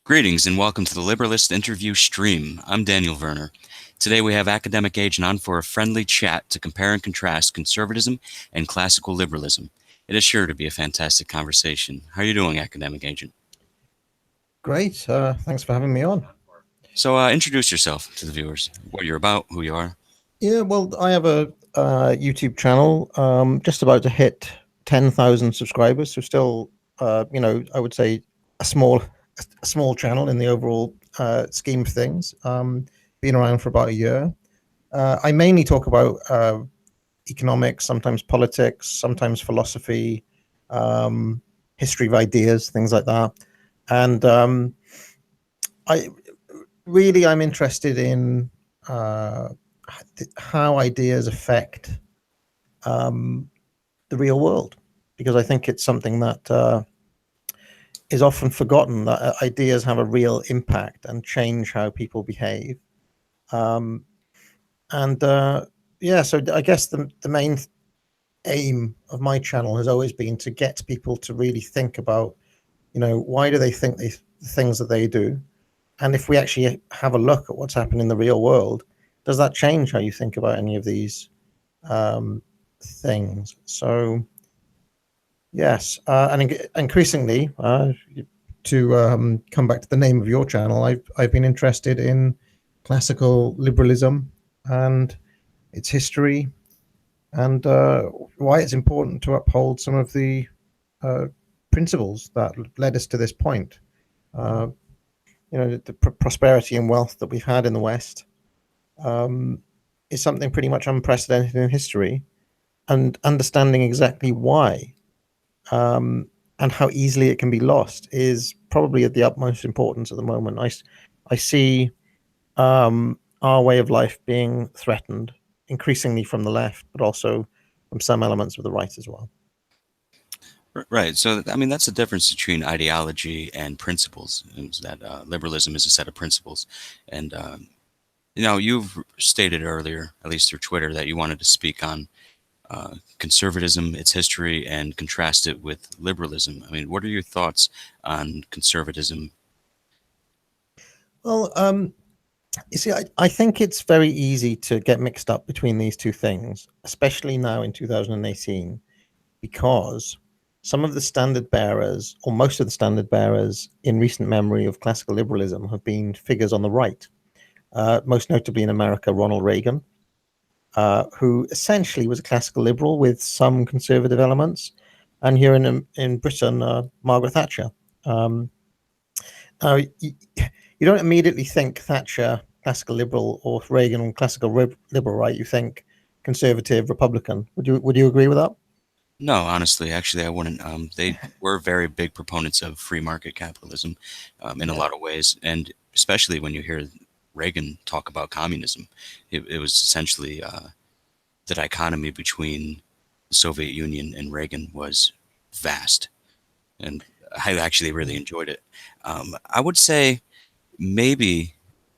Greetings and welcome to the Liberalist interview stream. I'm Daniel Verner. Today we have Academic Agent on for a friendly chat to compare and contrast conservatism and classical liberalism. It is sure to be a fantastic conversation. How are you doing, Academic Agent? Great. Thanks for having me on. So introduce yourself to the viewers, what you're about, who you are. Yeah, well, I have a YouTube channel, just about to hit 10,000 subscribers. So still, I would say a small, a small channel in the overall scheme of things. Been around for about a year. I mainly talk about economics, sometimes politics, sometimes philosophy, um, history of ideas, things like that. And I I'm interested in uh, how ideas affect um, the real world, because I think it's something that is often forgotten, that ideas have a real impact and change how people behave. Um, and yeah, so I guess the main aim of my channel has always been to get people to really think about, why do they think the things that they do? And if we actually have a look at what's happened in the real world, does that change how you think about any of these um, things? So, yes, and increasingly, to come back to the name of your channel, I've been interested in classical liberalism and its history, and why it's important to uphold some of the uh, principles that led us to this point. Uh, the prosperity and wealth that we've had in the West um, is something pretty much unprecedented in history, and understanding exactly why um, and how easily it can be lost is probably of the utmost importance at the moment. I see our way of life being threatened increasingly from the left, but also from some elements of the right as well. Right. So, I mean, that's the difference between ideology and principles. Is that liberalism is a set of principles, and you've stated earlier, at least through Twitter, that you wanted to speak on conservatism, its history, and contrast it with liberalism. I mean, what are your thoughts on conservatism? Well, you see, I think it's very easy to get mixed up between these two things, especially now in 2018, because some of the standard bearers, or most of the standard bearers in recent memory of classical liberalism, have been figures on the right. Most notably in America, Ronald Reagan, who essentially was a classical liberal with some conservative elements, and here in Britain, Margaret Thatcher. Um, now, you don't immediately think Thatcher classical liberal or Reagan classical liberal, right? You think conservative Republican. Would you agree with that? No, honestly, actually, I wouldn't. They were very big proponents of free market capitalism in a Yeah. lot of ways, and especially when you hear Reagan talk about communism, it was essentially the dichotomy between the Soviet Union and Reagan was vast, and I actually really enjoyed it. I would say maybe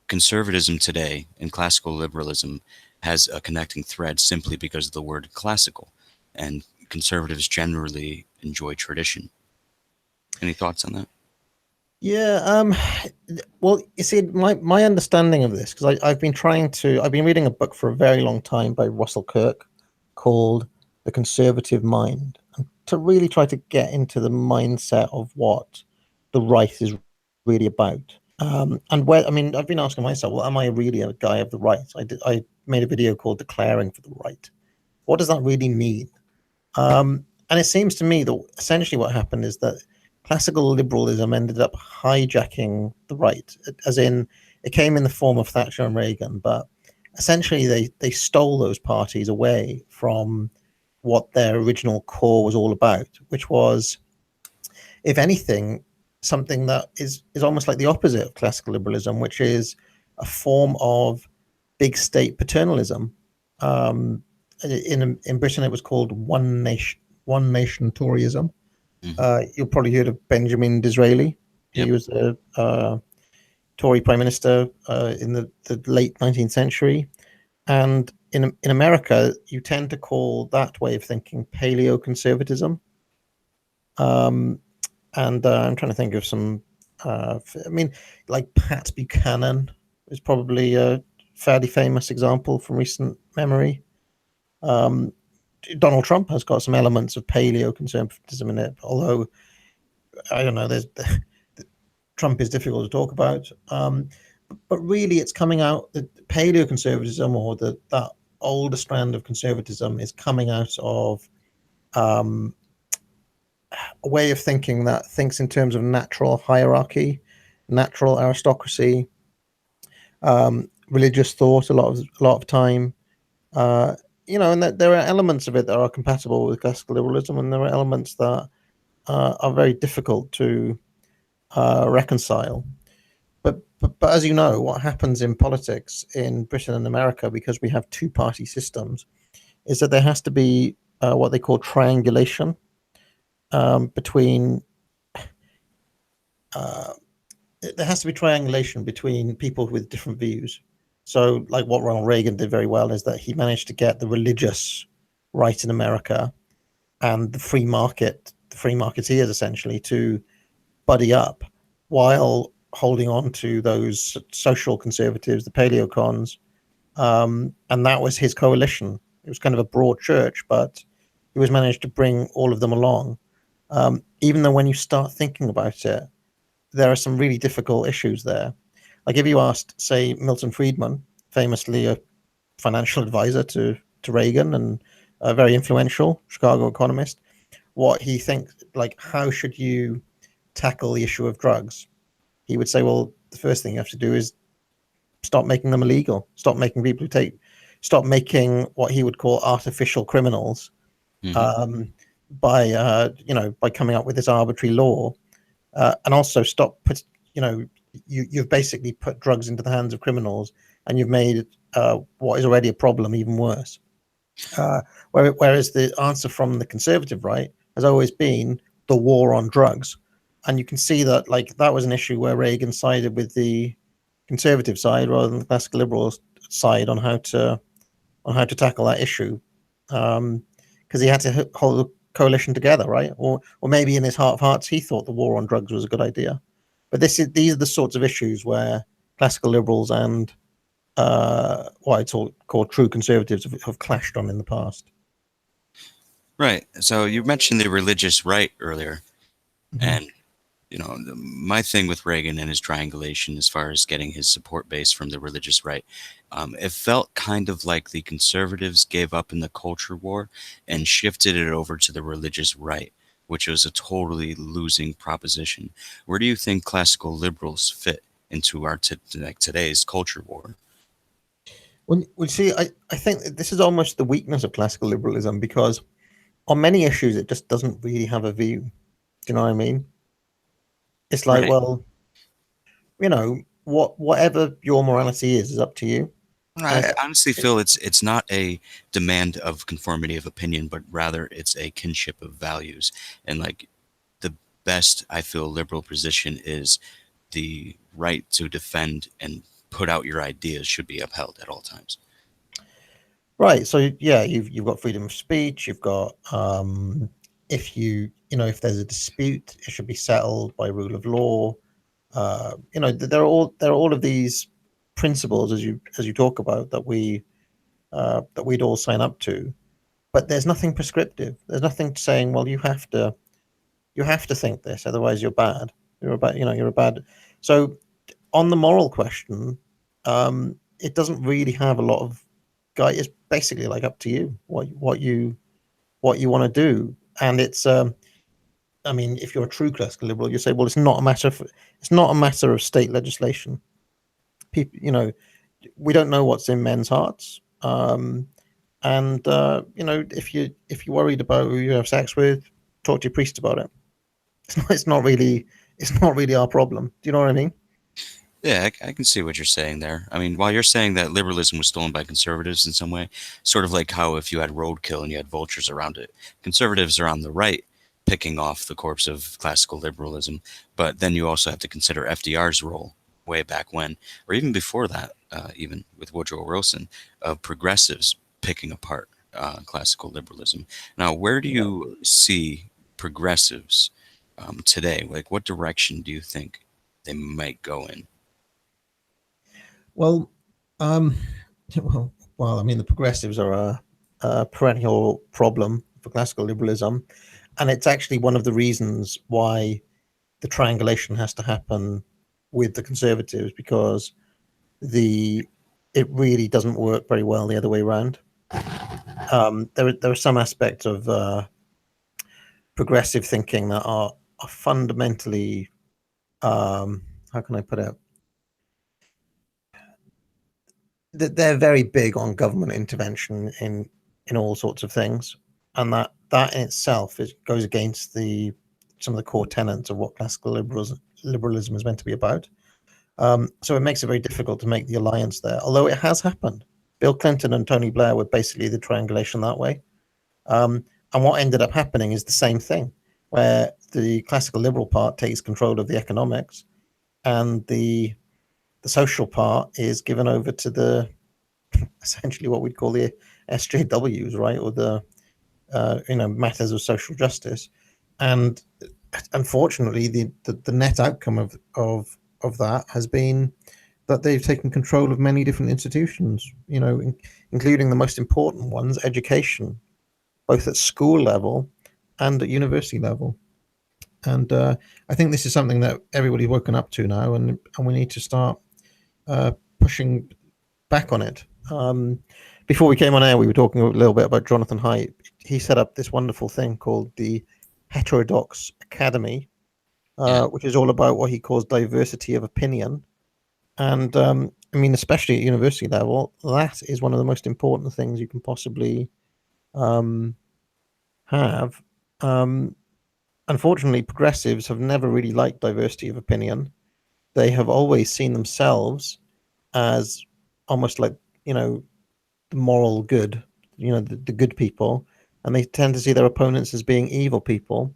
conservatism today and classical liberalism has a connecting thread simply because of the word classical, and conservatives generally enjoy tradition. Any thoughts on that? Yeah. Well, you see, my understanding of this, because I've been reading a book for a very long time by Russell Kirk called The Conservative Mind, and to really try to get into the mindset of what the right is really about. And where, I mean, I've been asking myself, well, am I really a guy of the right? I made a video called Declaring for the Right. What does that really mean? And it seems to me that essentially what happened is that classical liberalism ended up hijacking the right, as in it came in the form of Thatcher and Reagan, but essentially they stole those parties away from what their original core was all about, which was, if anything, something that is almost like the opposite of classical liberalism, which is a form of big state paternalism. Um, in Britain, it was called one nation Toryism. Hmm. You'll probably heard of Benjamin Disraeli. Yep. He was a Tory prime minister in the late 19th century, and in America, you tend to call that way of thinking paleoconservatism. Um, and I'm trying to think of some I mean, like Pat Buchanan is probably a fairly famous example from recent memory. Um, Donald Trump has got some elements of paleo conservatism in it, although I don't know. There's Trump is difficult to talk about, but really, it's coming out that paleo conservatism or that older strand of conservatism is coming out of um, a way of thinking that thinks in terms of natural hierarchy, natural aristocracy, religious thought. A lot of time, uh, and that there are elements of it that are compatible with classical liberalism, and there are elements that are very difficult to reconcile. But as you know, what happens in politics in Britain and America, because we have two-party systems, is that there has to be what they call triangulation between uh, there has to be triangulation between people with different views. So, like what Ronald Reagan did very well is that he managed to get the religious right in America and the free marketeers essentially to buddy up while holding on to those social conservatives, the paleocons, and that was his coalition. It was kind of a broad church, but he was managed to bring all of them along. Even though when you start thinking about it, there are some really difficult issues there. Like if you asked, say, Milton Friedman, famously a financial advisor to Reagan and a very influential Chicago economist, what he thinks, like how should you tackle the issue of drugs? He would say, well, the first thing you have to do is stop making them illegal. Stop making what he would call artificial criminals Hmm. um, by coming up with this arbitrary law, and also stop put you've basically put drugs into the hands of criminals, and you've made what is already a problem even worse. Uh, whereas the answer from the conservative right has always been the war on drugs, and you can see that like that was an issue where Reagan sided with the conservative side rather than the classical liberal side on how to tackle that issue, because he had to hold the coalition together, right? Or maybe in his heart of hearts he thought the war on drugs was a good idea. But these are the sorts of issues where classical liberals and what I call true conservatives have clashed on in the past. Right. So you mentioned the religious right earlier, Mm-hmm. and my thing with Reagan and his triangulation, as far as getting his support base from the religious right, it felt kind of like the conservatives gave up in the culture war and shifted it over to the religious right, which was a totally losing proposition. Where do you think classical liberals fit into our like today's culture war? Well, see, I think that this is almost the weakness of classical liberalism because on many issues it just doesn't really have a view. Do you know what I mean? It's like, Right. well, whatever your morality is up to you. And I honestly feel it's not a demand of conformity of opinion, but rather it's a kinship of values. And like the best I feel liberal position is the right to defend and put out your ideas should be upheld at all times. right. So yeah, you've got freedom of speech. You've got if if there's a dispute, it should be settled by rule of law. There are all of these principles as you talk about that we'd all sign up to. But there's nothing prescriptive. There's nothing saying, well, you have to think this, otherwise you're bad. You're a bad. So on the moral question, it doesn't really have a lot of guy. It's basically like up to you what you want to do, and it's. I mean, if you're a true classical liberal, you say, well, it's not a matter of state legislation. People, we don't know what's in men's hearts. And if you're worried about who you have sex with, talk to your priest about it. It's not really our problem. Do you know what I mean? Yeah, I can see what you're saying there. I mean, while you're saying that liberalism was stolen by conservatives in some way, sort of like how if you had roadkill and you had vultures around it, conservatives are on the right picking off the corpse of classical liberalism. But then you also have to consider FDR's role way back when, or even before that, even with Woodrow Wilson, of progressives picking apart classical liberalism. Now, where do Yeah. you see progressives today? Like, what direction do you think? they might go in. Well, um, well, I mean, the progressives are a perennial problem for classical liberalism, and it's actually one of the reasons why the triangulation has to happen with the conservatives, because the it really doesn't work very well the other way around. There are some aspects of progressive thinking that are fundamentally, how can I put it, that they're very big on government intervention in all sorts of things, and that in itself goes against the some of the core tenets of what classical liberalism is meant to be about. So it makes it very difficult to make the alliance there, although it has happened. Bill Clinton and Tony Blair were basically the triangulation that way. Um, and what ended up happening is the same thing, where the classical liberal part takes control of the economics, and the social part is given over to the essentially what we'd call the SJWs, right, or the matters of social justice. And unfortunately, the net outcome of that has been that they've taken control of many different institutions, including the most important ones, education, both at school level and at university level. And I think this is something that everybody's woken up to now, and we need to start pushing back on it. Before we came on air, we were talking a little bit about Jonathan Haidt. He set up this wonderful thing called the Heterodox Academy, Yeah, which is all about what he calls diversity of opinion. And I mean, especially at university level, that is one of the most important things you can possibly um, have. Um, Unfortunately, progressives have never really liked diversity of opinion. They have always seen themselves as almost like, the moral good, the good people, and they tend to see their opponents as being evil people.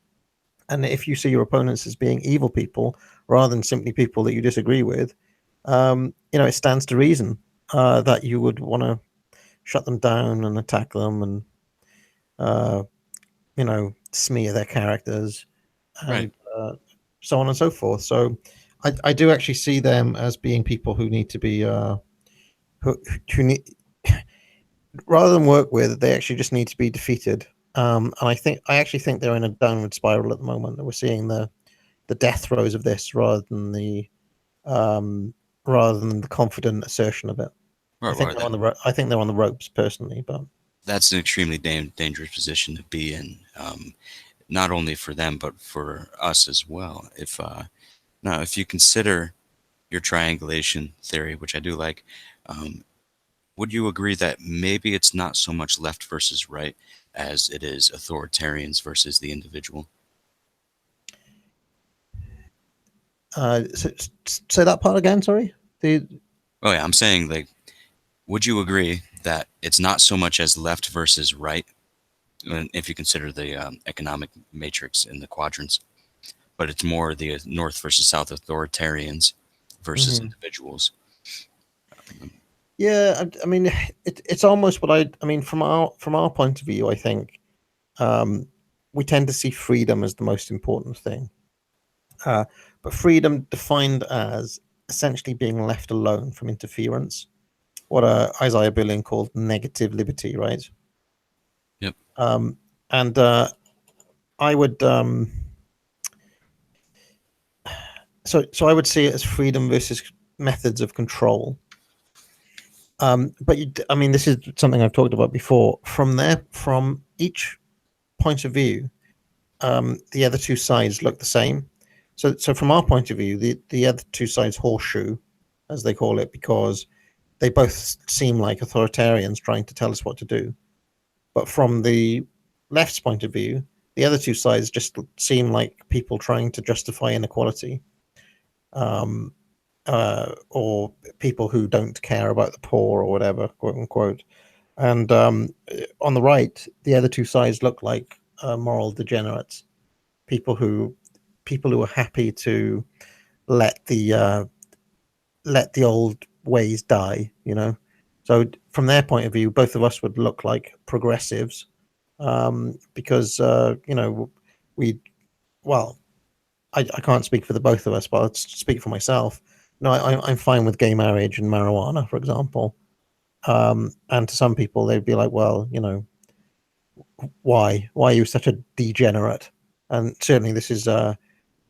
And if you see your opponents as being evil people rather than simply people that you disagree with, it stands to reason that you would want to shut them down and attack them and uh, smear their characters right. and so on and so forth. So I do actually see them as being people who need to be who need rather than work with, they actually just need to be defeated. And I actually think they're in a downward spiral at the moment. We're seeing the death throes of this um, rather than the confident assertion of it. Or, or that I think they're on the ropes personally, but that's an extremely dangerous position to be in. Not only for them but for us as well. If now, if you consider your triangulation theory, which I do like, um, would you agree that maybe it's not so much left versus right as it is authoritarians versus the individual? say that part again. Sorry. The Oh yeah, I'm saying, like, would you agree that it's not so much as left versus right, if you consider the economic matrix in the quadrants, but it's more the north versus south authoritarians versus Mhm. individuals? Yeah, I mean, it's almost what I mean from our point of view. I think um, we tend to see freedom as the most important thing, uh, but freedom defined as essentially being left alone from interference. What Isaiah Berlin called negative liberty, right? Yep. Um, and I would so I would see it as freedom versus methods of control. But I mean, this is something I've talked about before. From each point of view, the other two sides look the same. So from our point of view, the other two sides horseshoe, as they call it, because they both seem like authoritarians trying to tell us what to do. But from the left's point of view, the other two sides just seem like people trying to justify inequality, um, or people who don't care about the poor or whatever, quote unquote. And on the right, the other two sides look like moral degenerates, people who people who are happy to let the uh, let the old ways die. So from their point of view, both of us would look like progressives, because we well, I can't speak for the both of us, but I'll speak for myself. No, I'm fine with gay marriage and marijuana, for example. And to some people, they'd be like, well, why are you such a degenerate? And certainly, this is a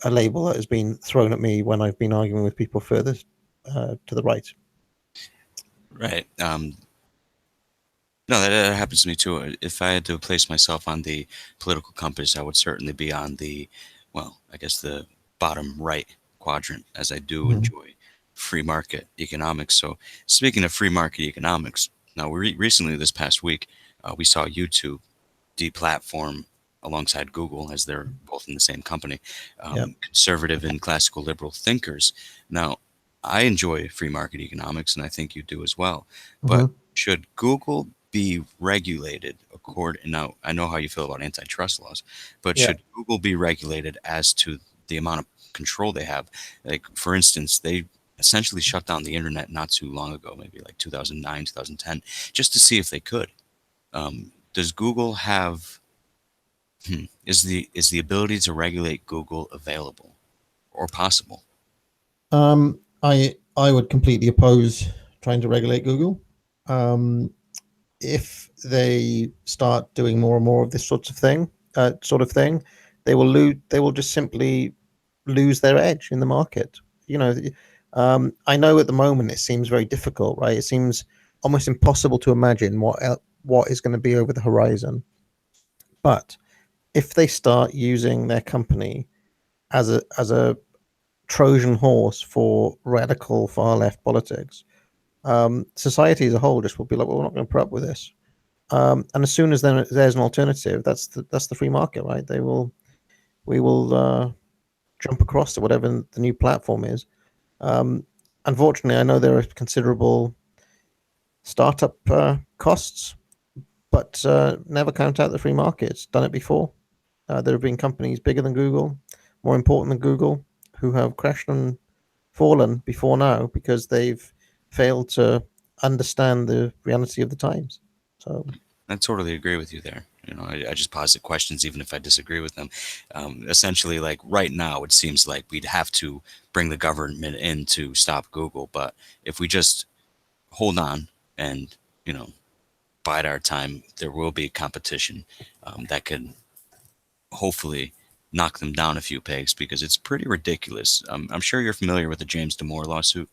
label that has been thrown at me when I've been arguing with people further to the right. Right. No, that happens to me too. If I had to place myself on the political compass, I would certainly be on the, well, I guess the bottom right quadrant, as I do Mhm. enjoy free market economics. So, speaking of free market economics, now recently this past week, we saw YouTube deplatform alongside Google, as they're both in the same company, Yeah. conservative and classical liberal thinkers. Now, I enjoy free market economics, and I think you do as well. But Hmm. should Google be regulated according? Now, I know how you feel about antitrust laws, but Yeah. should Google be regulated as to the amount of control they have? Like, for instance, they essentially shut down the internet not too long ago, maybe like 2009, 2010, just to see if they could. Does Google have is the ability to regulate Google available or possible? I would completely oppose trying to regulate Google. Um, if they start doing more and more of this sort of thing, they will lose. They will just simply lose their edge in the market. You know, I know at the moment it seems very difficult, right? It seems almost impossible to imagine what is going to be over the horizon. But if they start using their company as a Trojan horse for radical far left politics, society as a whole just will be like, well, we're not going to put up with this. And as soon as then there's an alternative, that's the free market, right? We will jump across to whatever the new platform is. Um, Unfortunately, I know there are considerable startup costs, but never count out the free market. It's done it before. There have been companies bigger than Google, more important than Google, who have crashed and fallen before now because they've failed to understand the reality of the times. So, I totally agree with you there. I just posit questions even if I disagree with them. Essentially, like right now, it seems like we'd have to bring the government in to stop Google. But if we just hold on and, you know, bide our time, there will be competition that could hopefully knock them down a few pegs because it's pretty ridiculous. I'm sure you're familiar with the James Damore lawsuit.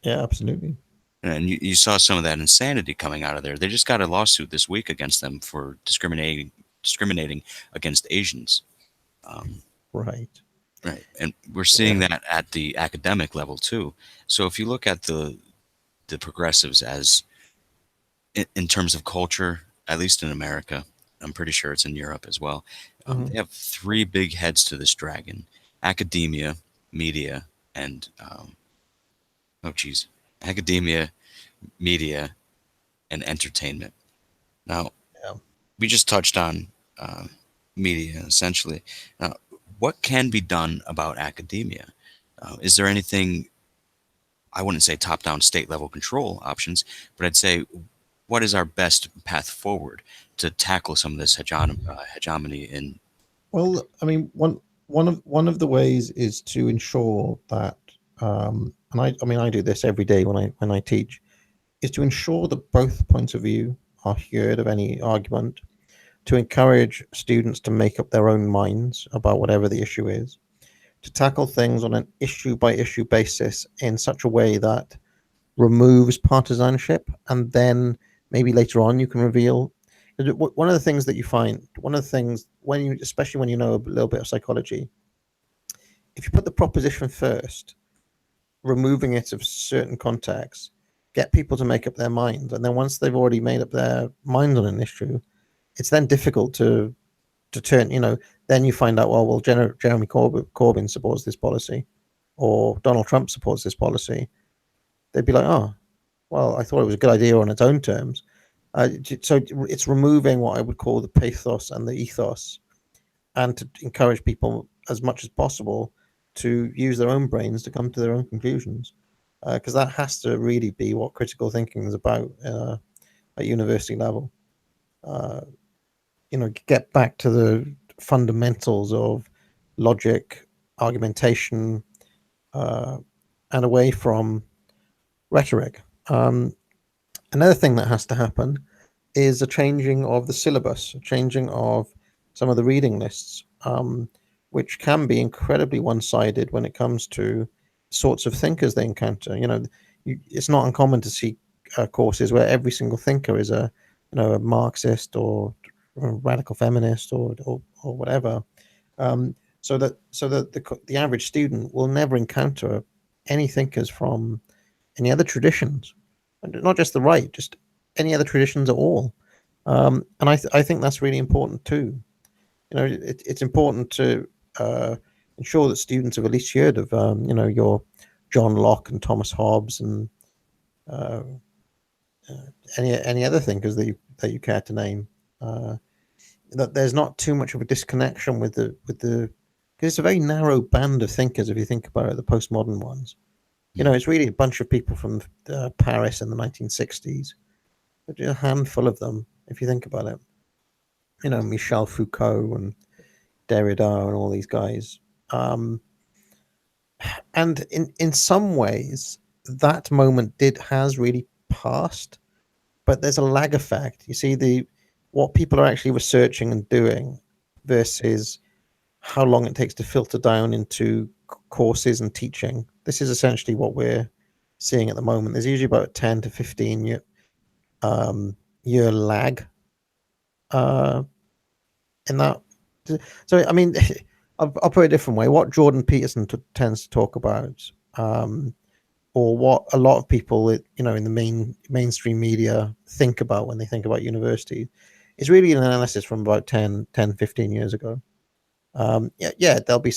yeah, absolutely. And you saw some of that insanity coming out of there. They just got a lawsuit this week against them for discriminating against Asians. Um, Right. right, and we're seeing Yeah. that at the academic level too. So if you look at the progressives as in terms of culture, at least in America, I'm pretty sure it's in Europe as well. Hmm. They have three big heads to this dragon: academia, media, and oh geez, academia, media, and entertainment. Now, Yeah. we just touched on uh, media essentially. Now, what can be done about academia? Is there anything, I wouldn't say top down state level control options, but I'd say what is our best path forward to tackle some of this hegemony in. Well, I mean, one of the ways is to ensure that, and I mean, I do this every day when I teach, is to ensure that both points of view are heard of any argument, to encourage students to make up their own minds about whatever the issue is, to tackle things on an issue by issue basis in such a way that removes partisanship, and then maybe later on you can reveal. One of the things that you find, one of the things when you, especially when you know a little bit of psychology, if you put the proposition first, removing it of certain contexts, get people to make up their minds, and then once they've already made up their mind on an issue, it's then difficult to turn. Then you find out, well, Jeremy Corbyn supports this policy, or Donald Trump supports this policy. They'd be like, oh, well, I thought it was a good idea on its own terms. So it's removing what I would call the pathos and the ethos, and to encourage people as much as possible to use their own brains to come to their own conclusions, because that has to really be what critical thinking is about at university level. Uh, get back to the fundamentals of logic, argumentation, and away from rhetoric. Another thing that has to happen is a changing of the syllabus, a changing of some of the reading lists, which can be incredibly one-sided when it comes to sorts of thinkers they encounter. It's not uncommon to see courses where every single thinker is a Marxist or a radical feminist or whatever. So that the average student will never encounter any thinkers from any other traditions, not just the right, just any other traditions at all. And I think that's really important too. It's important to ensure that students have at least heard of your John Locke and Thomas Hobbes and uh, any other thinkers that you care to name. Uh, that there's not too much of a disconnection with the because it's a very narrow band of thinkers if you think about it, the postmodern ones. It's really a bunch of people from Paris in the 1960s. A handful of them, if you think about it. Michel Foucault and Derrida and all these guys. And in some ways, that moment has really passed, but there's a lag effect. You see, what people are actually researching and doing versus how long it takes to filter down into courses and teaching. This is essentially what we're seeing at the moment. There's usually about a 10 to 15 year lag uh, in that. So, I mean, I'll put it a different way. What Jordan Peterson tends to talk about, or what a lot of people, in the mainstream media think about when they think about university, is really an analysis from about 15 years ago. Yeah, there'll be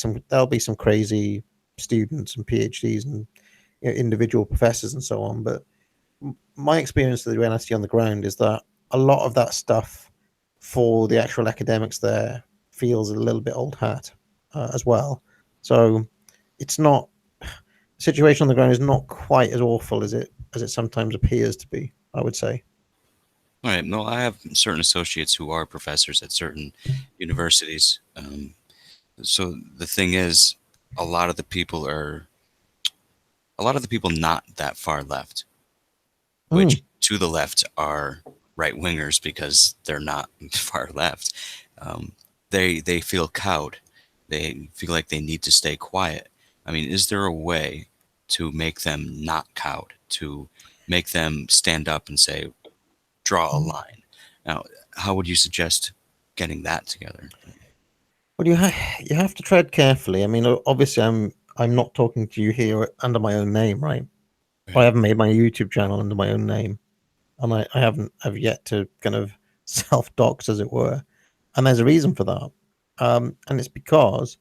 some crazy students and PhDs and individual professors and so on, but my experience of the reality on the ground is that a lot of that stuff for the actual academics there feels a little bit old hat as well. So it's not the situation on the ground is not quite as awful as it sometimes appears to be, I would say. All right. No, I have certain associates who are professors at certain universities. So the thing is, a lot of the people are a lot of the people not that far left, Mm. which to the left are right wingers because they're not far left. Um, they feel cowed. They feel like they need to stay quiet. I mean, is there a way to make them not cowed, to make them stand up and say, draw a line? Now, how would you suggest getting that together? Well, you have to tread carefully. I mean, obviously, I'm not talking to you here under my own name, right? I Right. haven't made my YouTube channel under my own name, and I haven't have yet to kind of self dox, as it were. And there's a reason for that, and it's because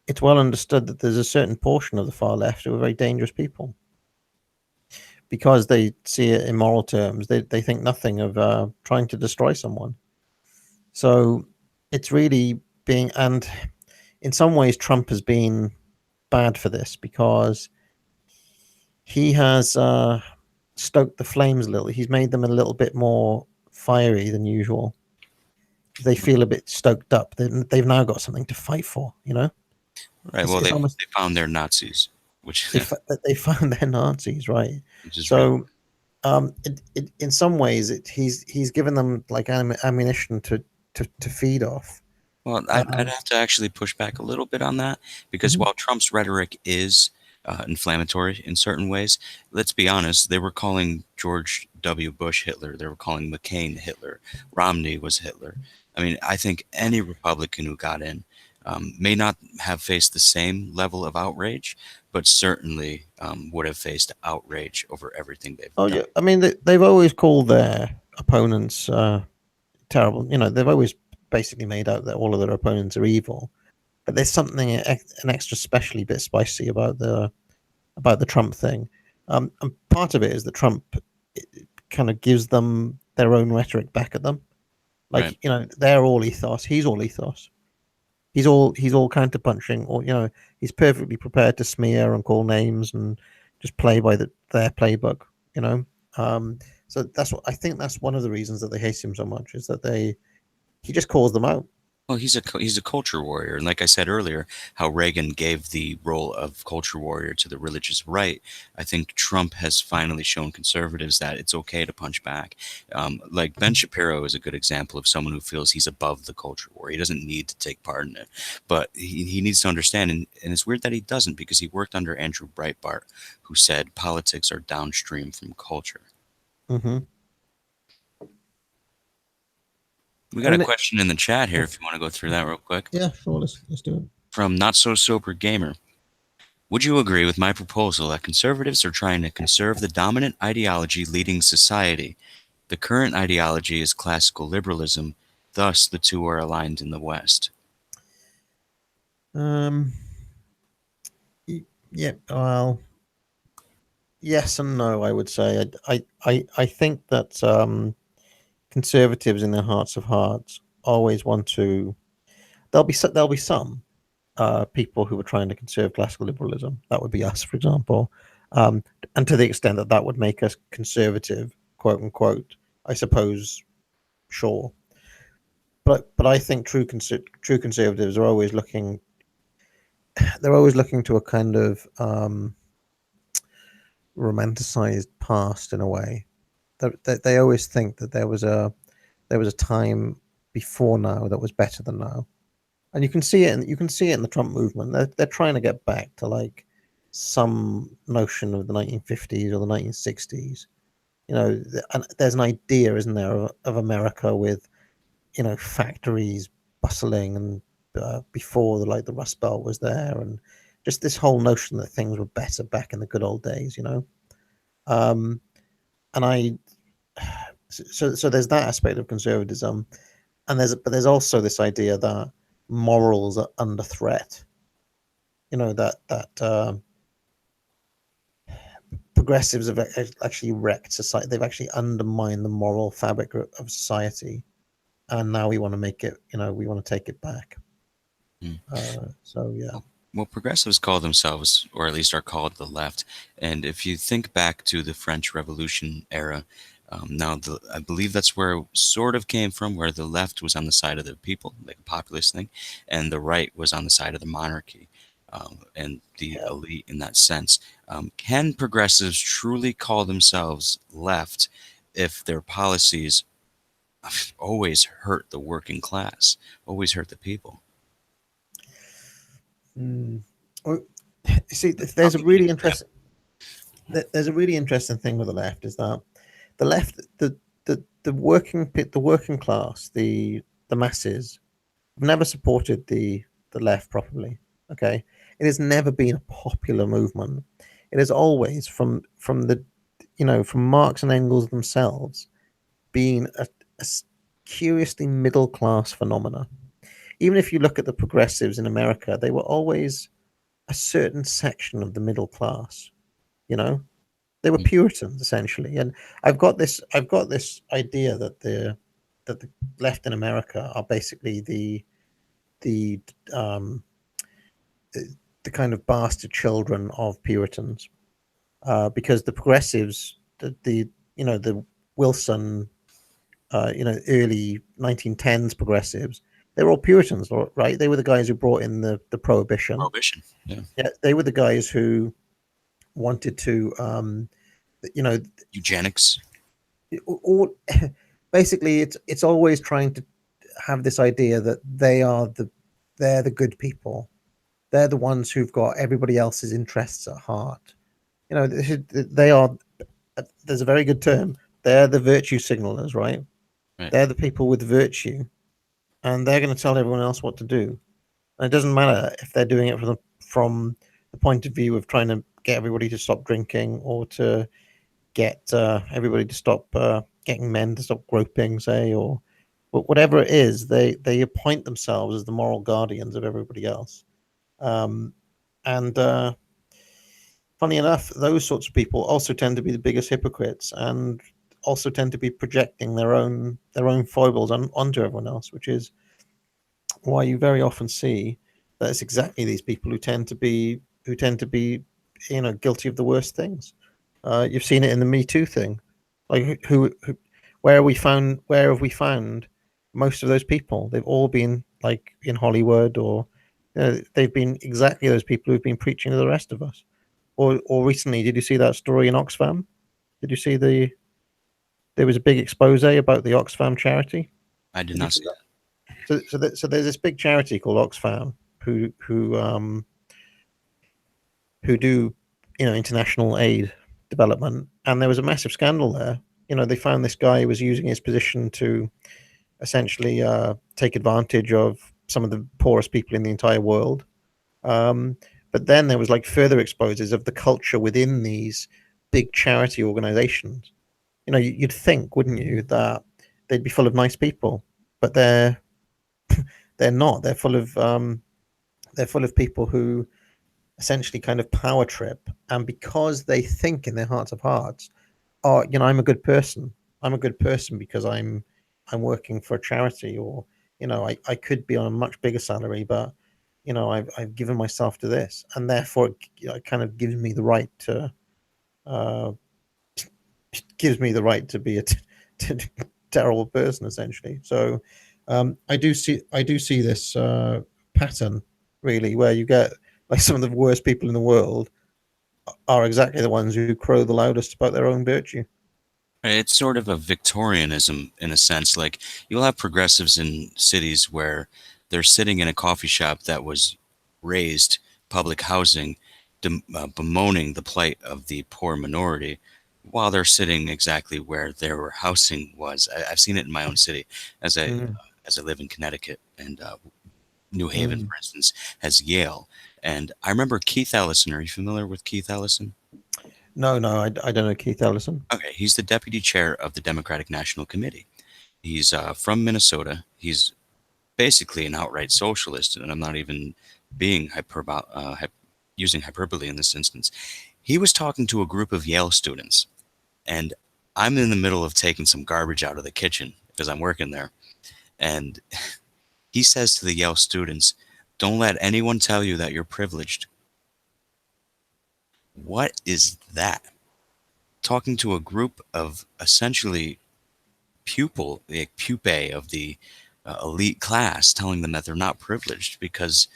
it's well understood that there's a certain portion of the far left who are very dangerous people because they see it in moral terms. They think nothing of trying to destroy someone. So it's really and in some ways, Trump has been bad for this because he has stoked the flames a little. He's made them a little bit more fiery than usual. They feel a bit stoked up. They've now got something to fight for. Right. It's Well, it's almost they found their Nazis, which they found their Nazis, right? which is really So in some ways, he's given them like ammunition to feed off. well. I'd Um, have to actually push back a little bit on that because mhm. while Trump's rhetoric is inflammatory in certain ways, let's be honest, they were calling George W. Bush Hitler. They were calling McCain Hitler. Romney was Hitler. I mean, I think any Republican who got in may not have faced the same level of outrage, but certainly would have faced outrage over everything they've Oh done. yeah, I mean they've always called their opponents terrible. They've always basically made out that all of their opponents are evil. But there's something an extra specially bit spicy about the Trump thing, and part of it is that Trump kind of gives them their own rhetoric back at them. Right. Like they're all ethos. He's all ethos. He's all counterpunching, or he's perfectly prepared to smear and call names and just play by their playbook. You know, so that's what I think. That's one of the reasons that they hate him so much is that he just calls them out. Well, he's a culture warrior, and like I said earlier, how Reagan gave the role of culture warrior to the religious right. I think Trump has finally shown conservatives that it's okay to punch back. Like Ben Shapiro is a good example of someone who feels he's above the culture war. He doesn't need to take part in it, but he needs to understand, and it's weird that he doesn't because he worked under Andrew Breitbart, who said politics are downstream from culture. Hmm. We I got a mean, question in the chat here yeah, if you want to go through that real quick yeah, sure. Let's do it. from Not So Sober Gamer. Would you agree with my proposal that conservatives are trying to conserve the dominant ideology leading society? The current ideology is classical liberalism, thus, the two are aligned in the West. Um, yeah. Well, yes and no. I would say. I think that conservatives, in their hearts of hearts, always want to. There'll be some people who are trying to conserve classical liberalism. That would be us, for example. Um, and to the extent that that would make us conservative, quote unquote, I suppose, sure. But I think true conservatives are always looking. They're always looking to a kind of romanticized past in a way. They always think that there was a time before now that was better than now, and you can see it in the Trump movement. They're trying to get back to like some notion of the 1950s or the 1960s. You know, and there's an idea, isn't there, of America with factories bustling and before like the Rust Belt was there, and just this whole notion that things were better back in the good old days. Um, and I so there's that aspect of conservatism, and there's also this idea that morals are under threat. That progressives have actually wrecked society. They've actually undermined the moral fabric of society, and now we want to make it. We want to take it back. Hmm. So yeah, Well, progressives call themselves, or at least are called, the left. And if you think back to the French Revolution era, I believe that's where it sort of came from, where the left was on the side of the people, like a populist thing, and the right was on the side of the monarchy and the yeah. elite in that sense. Can progressives truly call themselves left if their policies always hurt the working class, always hurt the people? Mm. Well, see, How can you? Yeah. there's a really interesting thing with the left is that the left, the working class, the masses, have never supported the left properly. Okay, it has never been a popular movement. It has always, from the from Marx and Engels themselves, been a curiously middle class phenomena. Even if you look at the progressives in America, they were always a certain section of the middle class. You know, they were Mm. Puritans essentially, and I've got this idea that the left in America are basically the um, the kind of bastard children of Puritans, because the progressives, the the Wilson, early 1910s progressives, they were all Puritans, right? They were the guys who brought in the prohibition. Prohibition. Yeah. Yeah, they were the guys who wanted to, you know, Eugenics. all basically it's always trying to have this idea that they're the good people. They're the ones who've got everybody else's interests at heart. They are. There's a very good term. They're the virtue signalers, right? Right. They're the people with virtue, and they're going to tell everyone else what to do. And it doesn't matter if they're doing it from the point of view of trying to get everybody to stop drinking or to get everybody to stop getting men to stop groping, say, or whatever it is. They appoint themselves as the moral guardians of everybody else. Um, and funny enough, those sorts of people also tend to be the biggest hypocrites and also tend to be projecting their own foibles onto everyone else, which is why you very often see that it's exactly these people who tend to be guilty of the worst things. You've seen it in the Me Too thing. Like where have we found most of those people? They've all been like in Hollywood, or they've been exactly those people who've been preaching to the rest of us. Or recently, did you see that story in Oxfam? Did you see there was a big expose about the Oxfam Charity? I did Did you not see see that? that. So there's this big charity called Oxfam who do international aid development, and there was a massive scandal there. They found this guy who was using his position to essentially take advantage of some of the poorest people in the entire world. Um, but then there was like further exposes of the culture within these big charity organizations. You'd think, wouldn't you, that they'd be full of nice people, but they're not. They're full of people who essentially kind of power trip, and because they think in their hearts of hearts, oh, I'm a good person. I'm a good person because I'm working for a charity, or I could be on a much bigger salary, but I've given myself to this, and therefore it kind of gives me the right to uh, be a terrible person, essentially. So I do see this pattern, really, where you get like some of the worst people in the world are exactly the ones who crow the loudest about their own virtue. It's sort of a Victorianism in a sense. Like you'll have progressives in cities where they're sitting in a coffee shop that was raised public housing, bemoaning the plight of the poor minority, while they're sitting exactly where their housing was. I've seen it in my own city, as I Mm, as I live in Connecticut, and New Haven, mm. for instance, has Yale. And I remember Keith Ellison. Are you familiar with Keith Ellison? No, no, I don't know Keith Ellison. Okay, he's the deputy chair of the Democratic National Committee. He's from Minnesota. He's basically an outright socialist, and I'm not even being using hyperbole in this instance. He was talking to a group of Yale students, and I'm in the middle of taking some garbage out of the kitchen because I'm working there. And he says to the Yale students, "Don't let anyone tell you that you're privileged." What is that? Talking to a group of essentially the pupae of the elite class, telling them that they're not privileged because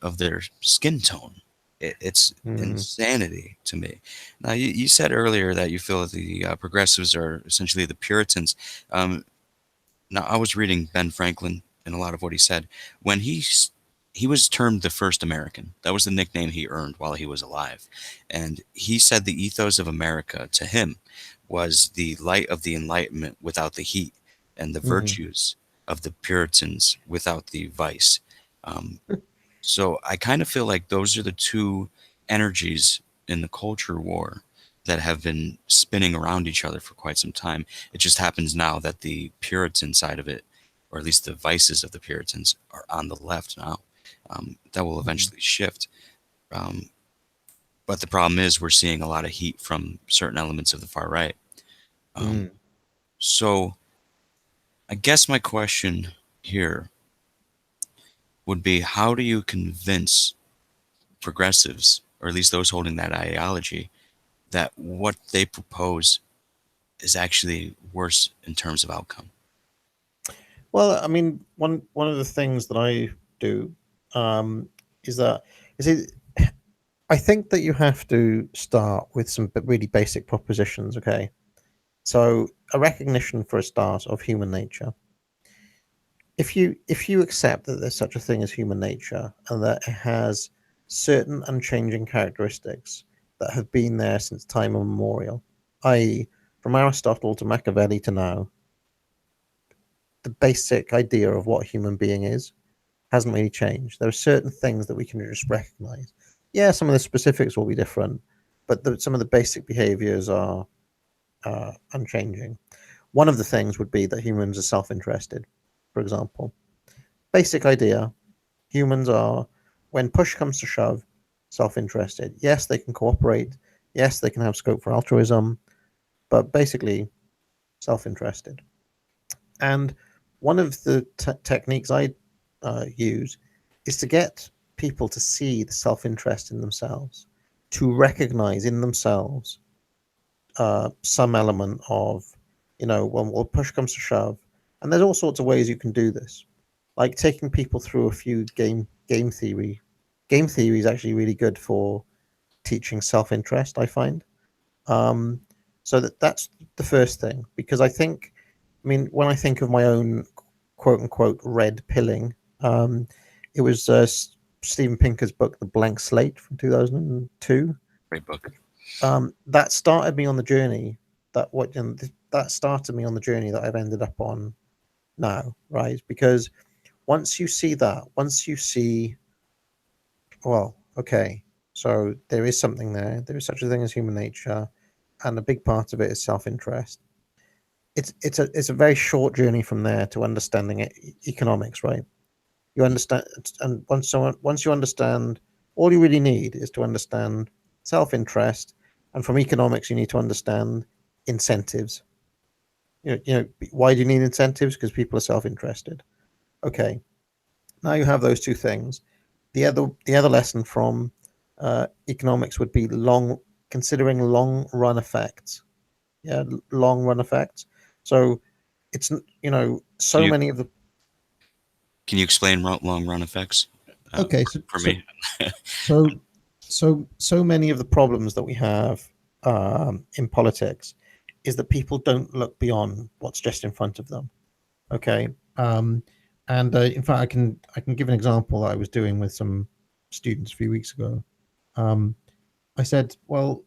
of their skin tone. It's Mm, insanity to me. Now, you said earlier that you feel that the progressives are essentially the Puritans. Um, Now, I was reading Ben Franklin and a lot of what he said when he was termed the first American. That was the nickname he earned while he was alive. And he said the ethos of America to him was the light of the Enlightenment without the heat, and the mm, virtues of the Puritans without the vice. Um, so I kind of feel like those are the two energies in the culture war that have been spinning around each other for quite some time. It just happens now that the Puritan side of it, or at least the vices of the Puritans, are on the left now. That will mm, eventually shift. Um, but the problem is we're seeing a lot of heat from certain elements of the far right. Um, mm. so I guess my question here would be, how do you convince progressives, or at least those holding that ideology, that what they propose is actually worse in terms of outcome? Well, I mean, one of the things that I do um, is that is it. I think that you have to start with some really basic propositions. Okay, so a recognition for a start of human nature. If you accept that there's such a thing as human nature and that it has certain unchanging characteristics that have been there since time immemorial, i.e., from Aristotle to Machiavelli to now, the basic idea of what a human being is hasn't really changed. There are certain things that we can just recognize. Yeah, some of the specifics will be different, but some of the basic behaviors are unchanging. One of the things would be that humans are self interested, for example. Basic idea: humans are, when push comes to shove, self interested. Yes, they can cooperate. Yes, they can have scope for altruism, but basically self interested. And one of the techniques I use is to get people to see the self interest in themselves, to recognize in themselves some element of, when push comes to shove. And there's all sorts of ways you can do this. like taking people through a few game theory. Game theory is actually really good for teaching self-interest, I find. Um, so that's the first thing, because I mean, when I think of my own quote unquote red pilling, it was Steven Pinker's book, The Blank Slate from 2002. Great book. That started me on the journey that started me on the journey that I've ended up on now, right? Because once you see, well, okay, so there is something there. There is such a thing as human nature, and a big part of it is self-interest. It's a very short journey from there to understanding economics, right? You understand, and once you understand, all you really need is to understand self-interest, and from economics, you need to understand incentives. Why do you need incentives? Because people are self-interested. Okay, now you have those two things. The other lesson from economics would be considering long run effects. Yeah, long run effects. So it's Can so you many of the can you explain long run effects okay for me? so so many of the problems that we have in politics is that people don't look beyond what's just in front of them. Okay, um, and in fact, I can give an example that I was doing with some students a few weeks ago. Um, I said, well,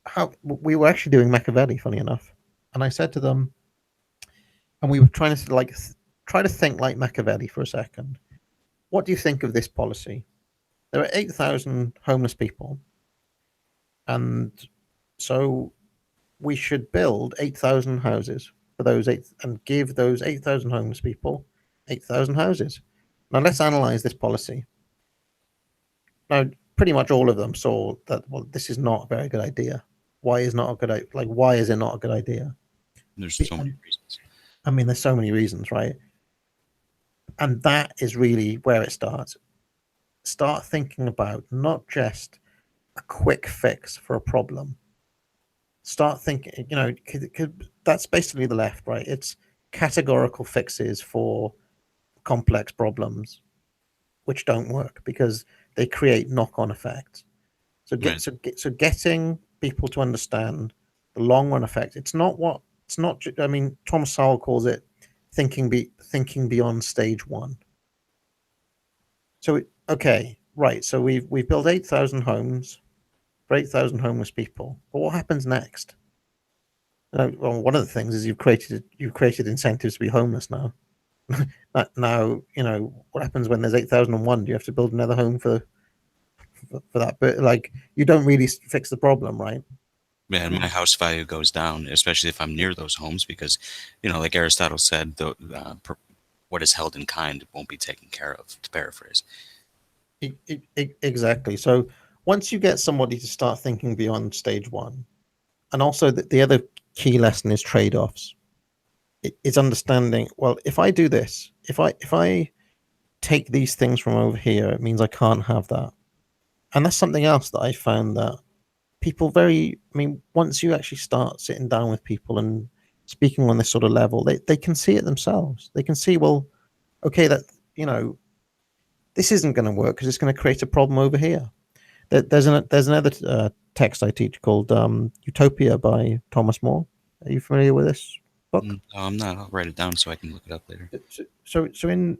how we were actually doing Machiavelli, funny enough, and I said to them, and we were trying to try to think like Machiavelli for a second. What do you think of this policy? There are 8,000 homeless people, and so we should build 8,000 houses for those eight and give those 8,000 homeless people 8,000 houses. Now let's analyze this policy. Now, pretty much all of them saw that, well, this is not a very good idea. Why is not a good why is it not a good idea? There's so many And reasons. I mean, there's so many reasons, right? And that is really where it starts. Start thinking about not just a quick fix for a problem. Start thinking, that's basically the left, right? It's categorical fixes for complex problems which don't work because they create knock-on effects. Right. So getting people to understand the long run effect. It's not. I mean, Thomas Sowell calls it thinking beyond stage one. So okay, right. So we've built 8,000 homes for 8,000 homeless people. But what happens next? Well, one of the things is you've created incentives to be homeless now. Now what happens when there's 8,001? Do you have to build another home for that? But like you don't really fix the problem, right? Yeah, and my house value goes down, especially if I'm near those homes, because, like Aristotle said, what is held in kind won't be taken care of, to paraphrase. Exactly. So once you get somebody to start thinking beyond stage one, and also the other key lesson is trade-offs. It's understanding. Well, if I do this, if I take these things from over here, it means I can't have that. And that's something else that I found that people I mean, once you actually start sitting down with people and speaking on this sort of level, they can see it themselves. They can see, well, okay, that, you know, this isn't going to work because it's going to create a problem over here. There's another text I teach called Utopia by Thomas More. Are you familiar with this book? No, I'm not. I'll write it down so I can look it up later. So in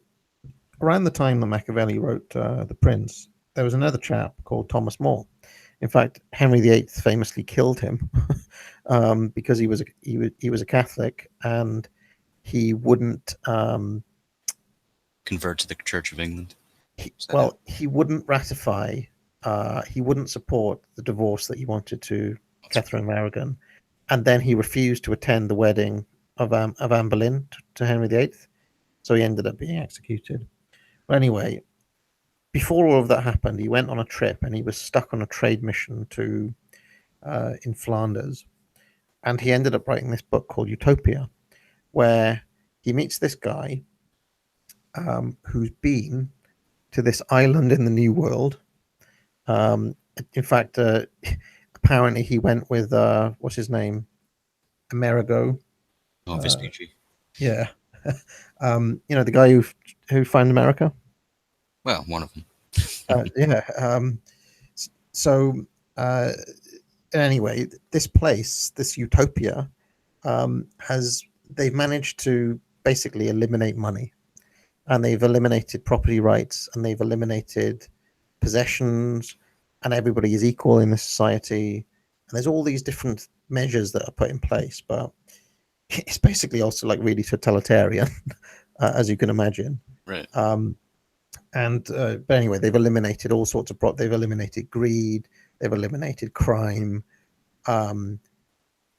around the time that Machiavelli wrote The Prince, there was another chap called Thomas More. In fact, Henry VIII famously killed him because he was a Catholic and he wouldn't Convert to the Church of England. Is that it? he wouldn't ratify he wouldn't support the divorce that he wanted to That's Catherine of Aragon, and then he refused to attend the wedding of Anne Boleyn to Henry VIII, so he ended up being executed. But anyway, before all of that happened, he went on a trip and he was stuck on a trade mission to in Flanders, and he ended up writing this book called Utopia, where he meets this guy who's been to this island in the New World. In fact, apparently he went with what's his name, Amerigo. Oh, Uh, Vespucci. yeah, the guy who who find America? Well, one of them. Yeah. So uh, anyway, this place, this utopia, has they've managed to basically eliminate money, and they've eliminated property rights, and they've eliminated possessions, and everybody is equal in the society. And there's all these different measures that are put in place, but it's basically also like really totalitarian, as you can imagine. Right. Um, and but anyway, they've eliminated all sorts of they've eliminated greed, they've eliminated crime. Um,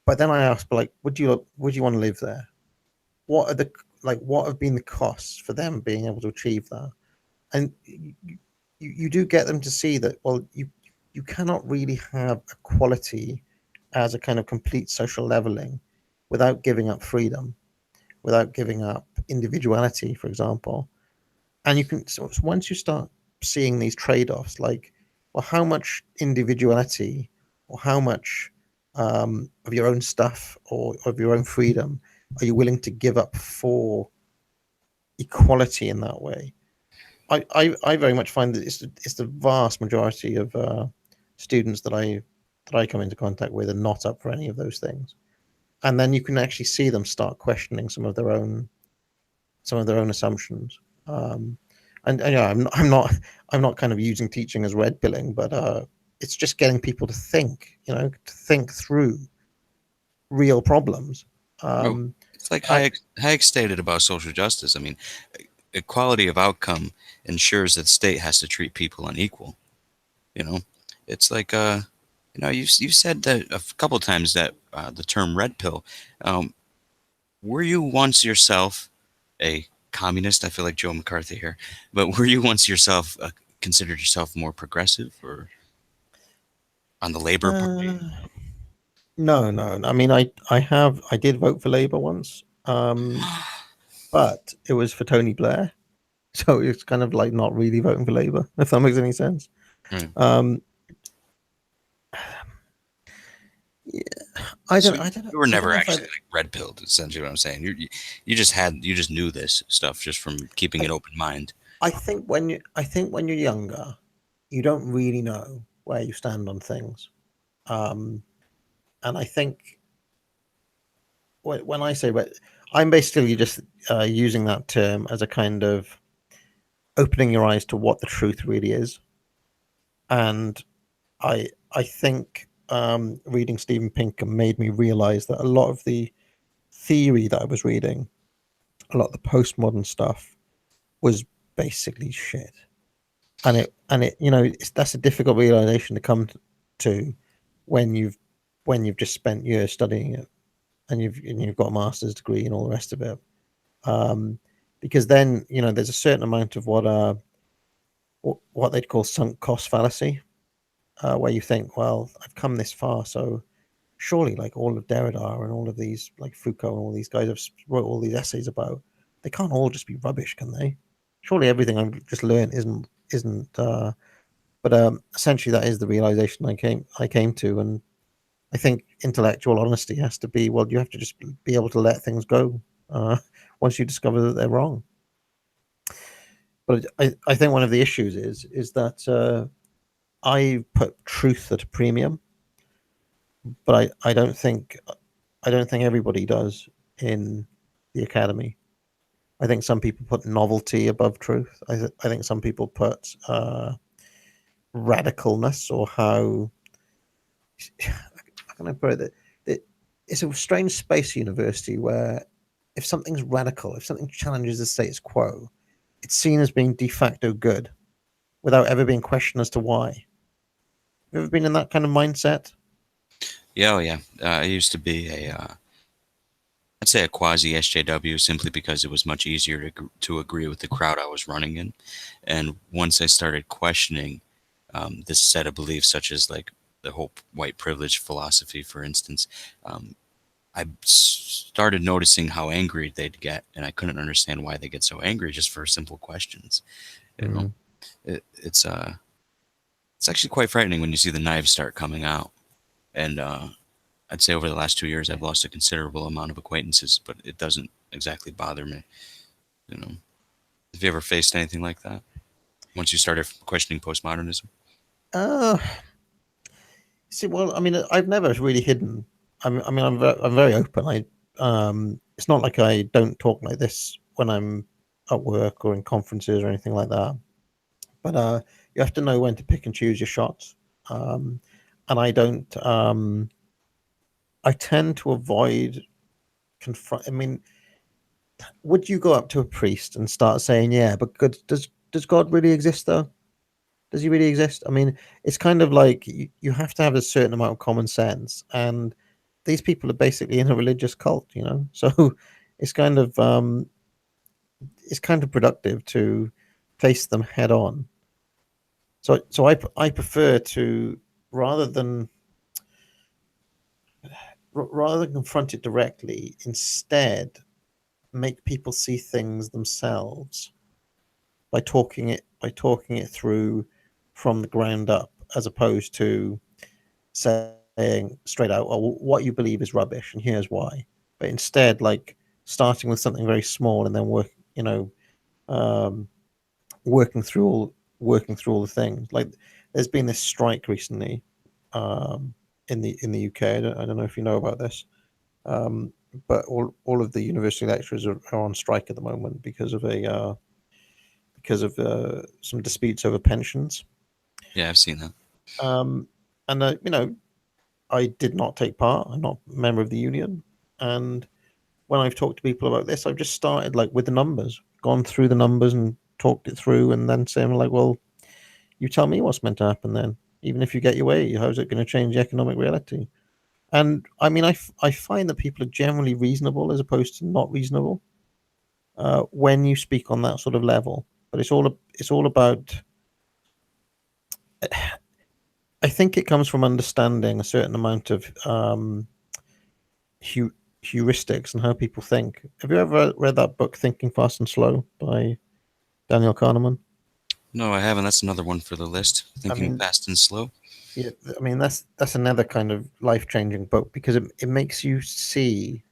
but then I asked, like, would you want to live there? What are the what have been the costs for them being able to achieve that? And you do get them to see that, well, you cannot really have equality as a kind of complete social leveling without giving up freedom, without giving up individuality, for example. And you can, so once you start seeing these trade-offs, like, well, how much individuality or how much of your own stuff or of your own freedom are you willing to give up for equality in that way? I very much find that it's the vast majority of students that I come into contact with are not up for any of those things, and then you can actually see them start questioning some of their own assumptions. Um, and yeah, I'm not kind of using teaching as red pilling, but it's just getting people to think, to think through real problems. No, Um, it's like I Hayek stated about social justice. I mean, equality of outcome ensures that the state has to treat people unequal. You know, it's like you said that a couple of times that the term red pill. Um, were you once yourself a communist? I feel like Joe McCarthy here, but were you once yourself considered yourself more progressive or on the Labor uh, Party? no, no. I mean, I did vote for Labour once, but it was for Tony Blair, so it's kind of like not really voting for Labour, if that makes any sense. Right. Um, yeah, So know, you were I don't never know if actually like red pilled. Essentially, what I'm saying. You just knew this stuff just from keeping I, an open mind. I think when you're younger, you don't really know where you stand on things. Um, and I think when I say, but I'm basically just using that term as a kind of opening your eyes to what the truth really is. And I think reading Steven Pinker made me realize that a lot of the theory that I was reading, a lot of the postmodern stuff, was basically shit. And it that's a difficult realization to come to when you've just spent years studying it, and you've got a master's degree and all the rest of it. um because then there's a certain amount of what they'd call sunk cost fallacy, where you think, well, I've come this far, so surely, like, all of Derrida and all of these, like Foucault and all these guys have wrote all these essays about, they can't all just be rubbish, can they? Surely everything I've just learned isn't but essentially that is the realization I came to. And I think intellectual honesty has to be, well, you have to just be able to let things go uh, once you discover that they're wrong. But I think one of the issues is that I put truth at a premium, but I don't think everybody does in the academy. I think some people put novelty above truth. I think some people put radicalness, or how can I put it? That it's a strange space university where if something's radical, if something challenges the status quo, it's seen as being de facto good without ever being questioned as to why. Have you ever been in that kind of mindset? Yeah, oh yeah. I used to be I'd say a quasi SJW simply because it was much easier to agree with the crowd I was running in. And once I started questioning this set of beliefs, such as like the whole white privilege philosophy, for instance, um, I started noticing how angry they'd get, and I couldn't understand why they get so angry just for simple questions. You know, Mm. it's actually quite frightening when you see the knives start coming out. And I'd say over the last 2 years, I've lost a considerable amount of acquaintances, but it doesn't exactly bother me. You know. Have you ever faced anything like that once you started questioning postmodernism? Uh, See, well, I mean, I've never really hidden. I'm very open. It's not like I don't talk like this when I'm at work or in conferences or anything like that. But you have to know when to pick and choose your shots. Um, and I don't. I tend to avoid confront. I mean, would you go up to a priest and start saying, "Yeah, but good, does God really exist though? Does he really exist?" I mean, it's kind of like you have to have a certain amount of common sense, and these people are basically in a religious cult, you know. So it's kind of it's kind of productive to face them head on. So I prefer to rather than rather than confront it directly, instead make people see things themselves by talking it through from the ground up, as opposed to saying straight out, "Oh, what you believe is rubbish, and here's why." But instead, like starting with something very small and then um, working through all working through all the things. Like there's been this strike recently um, in the UK. I don't know if you know about this, um, but all of the university lecturers are on strike at the moment because of some disputes over pensions. Yeah, I've seen that. Um, and I did not take part. I'm not a member of the union. And when I've talked to people about this, I've just started like with the numbers, gone through the numbers and talked it through, and then saying like, well, you tell me what's meant to happen then. Even if you get your way, how's it going to change the economic reality? And I mean, I find that people are generally reasonable as opposed to not reasonable when you speak on that sort of level. But it's all about. I think it comes from understanding a certain amount of hu- heuristics and how people think. Have you ever read that book, Thinking Fast and Slow, by Daniel Kahneman? No, I haven't. That's another one for the list. I Thinking mean, fast and slow. yeah, I mean that's another kind of life changing book because it makes you see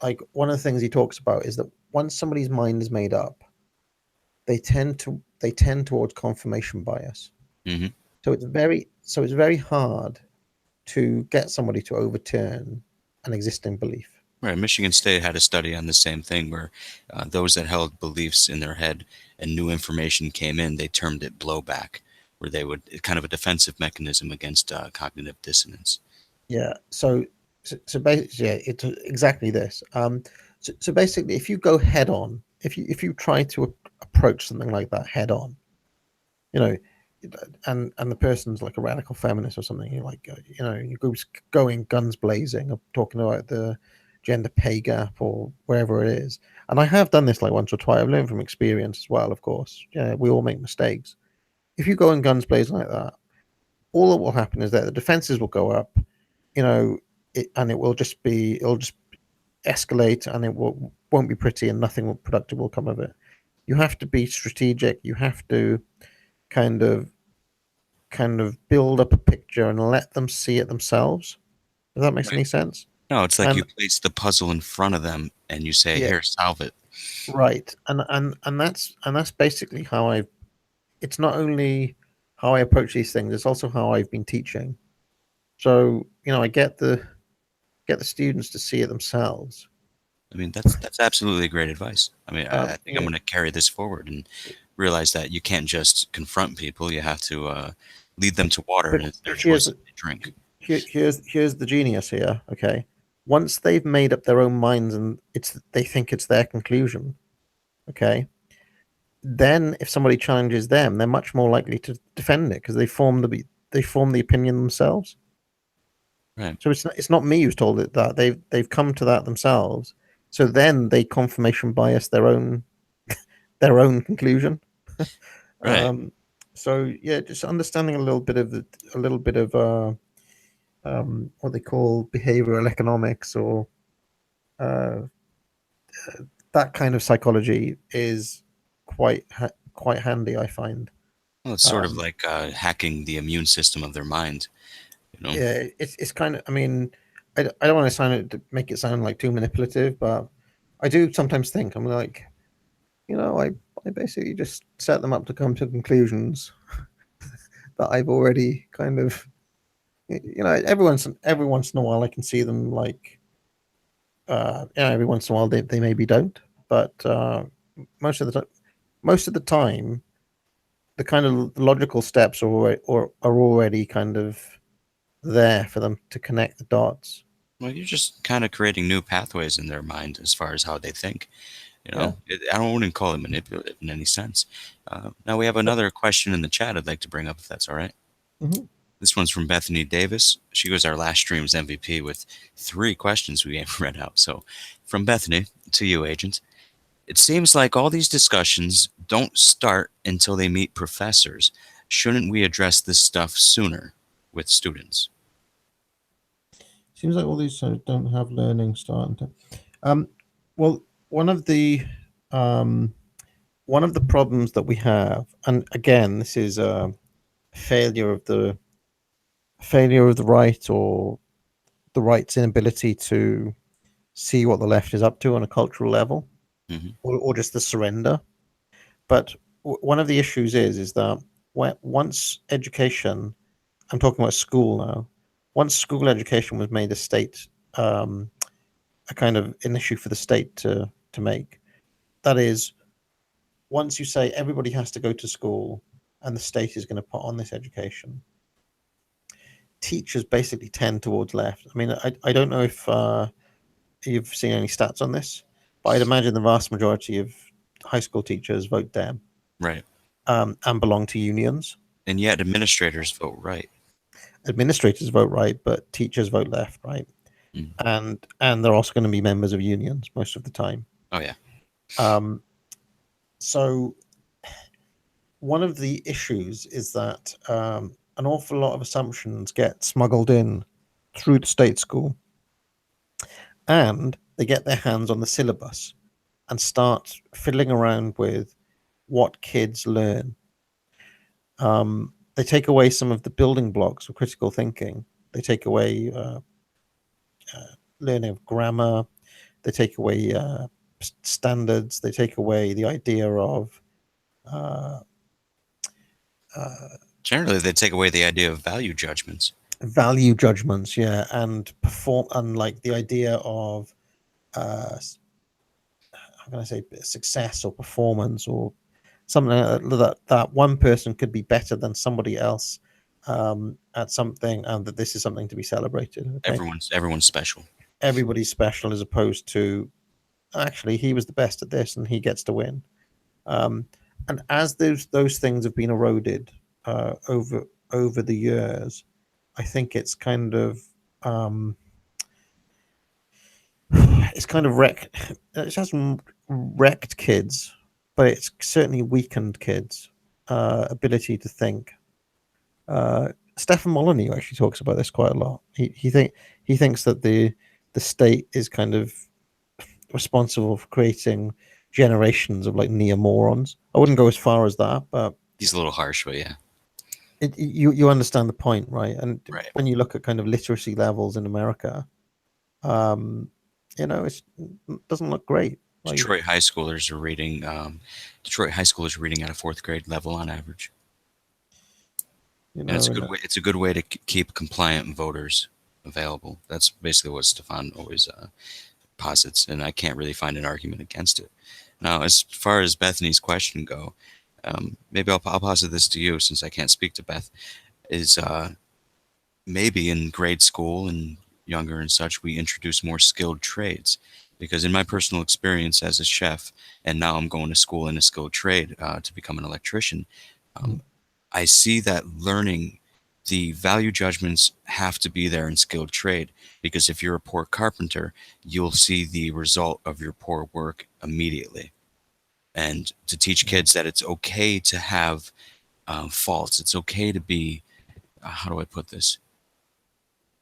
like one of the things he talks about is that once somebody's mind is made up, they tend towards confirmation bias. Hmm. So it's very hard to get somebody to overturn an existing belief. Right. Michigan State had a study on the same thing where those that held beliefs in their head and new information came in, they termed it blowback, where they would kind of a defensive mechanism against cognitive dissonance. Yeah. So basically, yeah, it's exactly this. So basically, if you go head on, if you try to approach something like that head on, you know, and the person's like a radical feminist or something, you're like, you go going guns blazing, or talking about the gender pay gap or wherever it is. And I have done this like once or twice. I've learned from experience as well, of course. Yeah, we all make mistakes. If you go in guns blazing like that, all that will happen is that the defenses will go up, and it'll just escalate, and won't be pretty, and nothing productive will come of it. You have to be strategic. You have to kind of kind of build up a picture and let them see it themselves. If that makes Right. any sense. No, it's like And you place the puzzle in front of them and you say, yeah, "Here, solve it." right. And that's basically how I. It's not only how I approach these things; it's also how I've been teaching. So I get the students to see it themselves. I mean, that's absolutely great advice. I mean, I think I'm Yeah. going to carry this forward and realize that you can't just confront people. You have to lead them to water, and it's But their choice if they drink. here's the genius here. Okay, once they've made up their own minds and they think it's their conclusion. Okay, then if somebody challenges them, they're much more likely to defend it because they form the opinion themselves. Right, So it's not me who's told it that they've come to that themselves. So then they confirmation bias their own conclusion. right. Um, so yeah, just understanding a little bit of what they call behavioral economics or uh, that kind of psychology is quite handy, I find. Well, it's sort of Um, like hacking the immune system of their mind. You know, yeah, it's kind of. I mean, I don't want to make it sound like too manipulative, but I do sometimes think I'm like, I basically just set them up to come to conclusions that I've already kind of, every once in a while I can see them like, every once in a while they maybe don't, but most of the time, most of the time, the kind of logical steps are already kind of there for them to connect the dots. Well, you're just kind of creating new pathways in their mind as far as how they think. Yeah. I don't wouldn't call it manipulative in any sense. Now we have another question in the chat I'd like to bring up, if that's all right. Mm-hmm. This one's from Bethany Davis. She was our last stream's MVP with 3 questions we read out. So, from Bethany to you, Agent. It seems like all these discussions don't start until they meet professors. Shouldn't we address this stuff sooner with students? Seems like all these don't have learning starting to. Um, well, one of the um, one of the problems that we have, and again, this is a failure of the right, or the right's inability to see what the left is up to on a cultural level, Hmm. or just the surrender. But one of the issues is that once education, I'm talking about school now, once school education was made a state, um, a kind of an issue for the state to make. That is, once you say everybody has to go to school and the state is going to put on this education, teachers basically tend towards left. I mean, I don't know if you've seen any stats on this, but I'd imagine the vast majority of high school teachers vote Dem, Right. and belong to unions. And yet administrators vote right. Administrators vote right, but teachers vote left, right? Mm. And they're also going to be members of unions most of the time. Oh, yeah. Um, so one of the issues is that an awful lot of assumptions get smuggled in through the state school, and they get their hands on the syllabus and start fiddling around with what kids learn. They take away some of the building blocks of critical thinking. They take away learning of grammar. They take away standards. They take away the idea of uh, uh, Generally, they take away the idea of value judgments. value judgments, yeah, and perform, and like the idea of how can I say, success or performance, or something that one person could be better than somebody else at something, and that this is something to be celebrated. Okay, Everyone's special. everybody's special, as opposed to actually he was the best at this and he gets to win. Um, and as those things have been eroded over the years, I think um, it's kind of it hasn't wrecked kids, but it's certainly weakened kids' ability to think. Stefan Molyneux actually talks about this quite a lot. He thinks that the state is kind of responsible for creating generations of like neo morons. I wouldn't go as far as that, but He's a little harsh, but yeah. you understand the point, right? And Right. when you look at kind of literacy levels in America, um, it doesn't look great. Like, Detroit high schoolers are reading. Detroit high schoolers are reading at a fourth grade level on average, you and it's know, a and good way. It's a good way to keep compliant voters available. That's basically what Stefan always posits, and I can't really find an argument against it. Now, as far as Bethany's question go, maybe I'll posit this to you since I can't speak to Beth. Is maybe in grade school and younger and such, we introduce more skilled trades. Because in my personal experience as a chef, and now I'm going to school in a skilled trade to become an electrician, mm, um, I see that learning the value judgments have to be there in skilled trade. Because if you're a poor carpenter, you'll see the result of your poor work immediately. And to teach yeah, kids that it's okay to have faults, it's okay to be, how do I put this?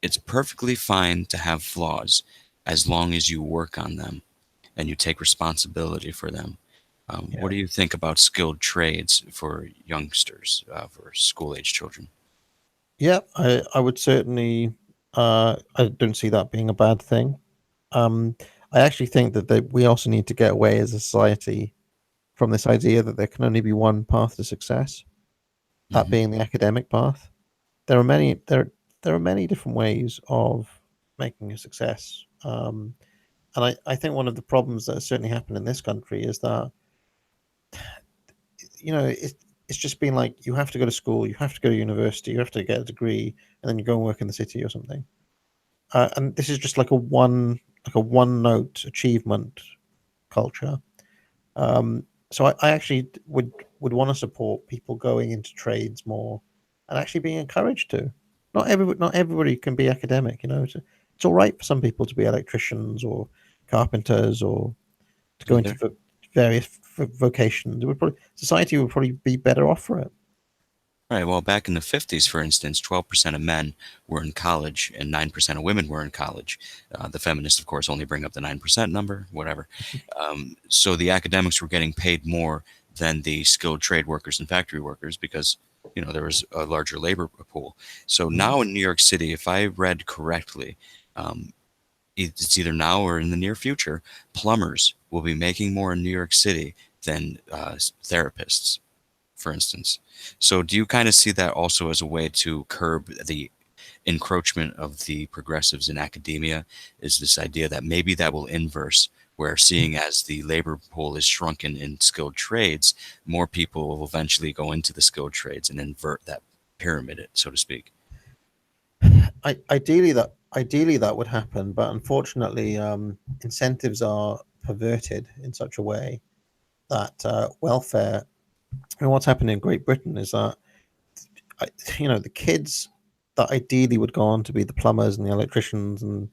It's perfectly fine to have flaws as long as you work on them and you take responsibility for them. What yeah, do you think about skilled trades for youngsters, for school age children? yeah. I would certainly. I don't see that being a bad thing. Um, I actually think that we also need to get away as a society from this idea that there can only be one path to success, that Hmm. being the academic path. There are many different ways of making a success. And I think one of the problems that has certainly happened in this country is that, it's just been like, you have to go to school, you have to go to university, you have to get a degree, and then you go and work in the city or something. And this is just like a one note achievement culture. So I actually would want to support people going into trades more, and actually being encouraged to. Not everybody can be academic. It's all right for some people to be electricians or carpenters, or to go Yeah, into various vocations. It would probably Society would probably be better off for it. right. Well, back in the 50s, for instance, 12% of men were in college and 9% of women were in college. The feminists, of course, only bring up the 9% number, whatever. So the academics were getting paid more than the skilled trade workers and factory workers because, there was a larger labor pool. So Mhm. now in New York City, if I read correctly, um, it's either now or in the near future, plumbers will be making more in New York City than therapists, for instance. So, do you kind of see that also as a way to curb the encroachment of the progressives in academia? Is this idea that maybe that will inverse, where seeing as the labor pool is shrunken in skilled trades, more people will eventually go into the skilled trades and invert that pyramid, so to speak? Ideally that would happen, but unfortunately, incentives are perverted in such a way that welfare. And what's happened in Great Britain is that, I- the kids that ideally would go on to be the plumbers and the electricians, and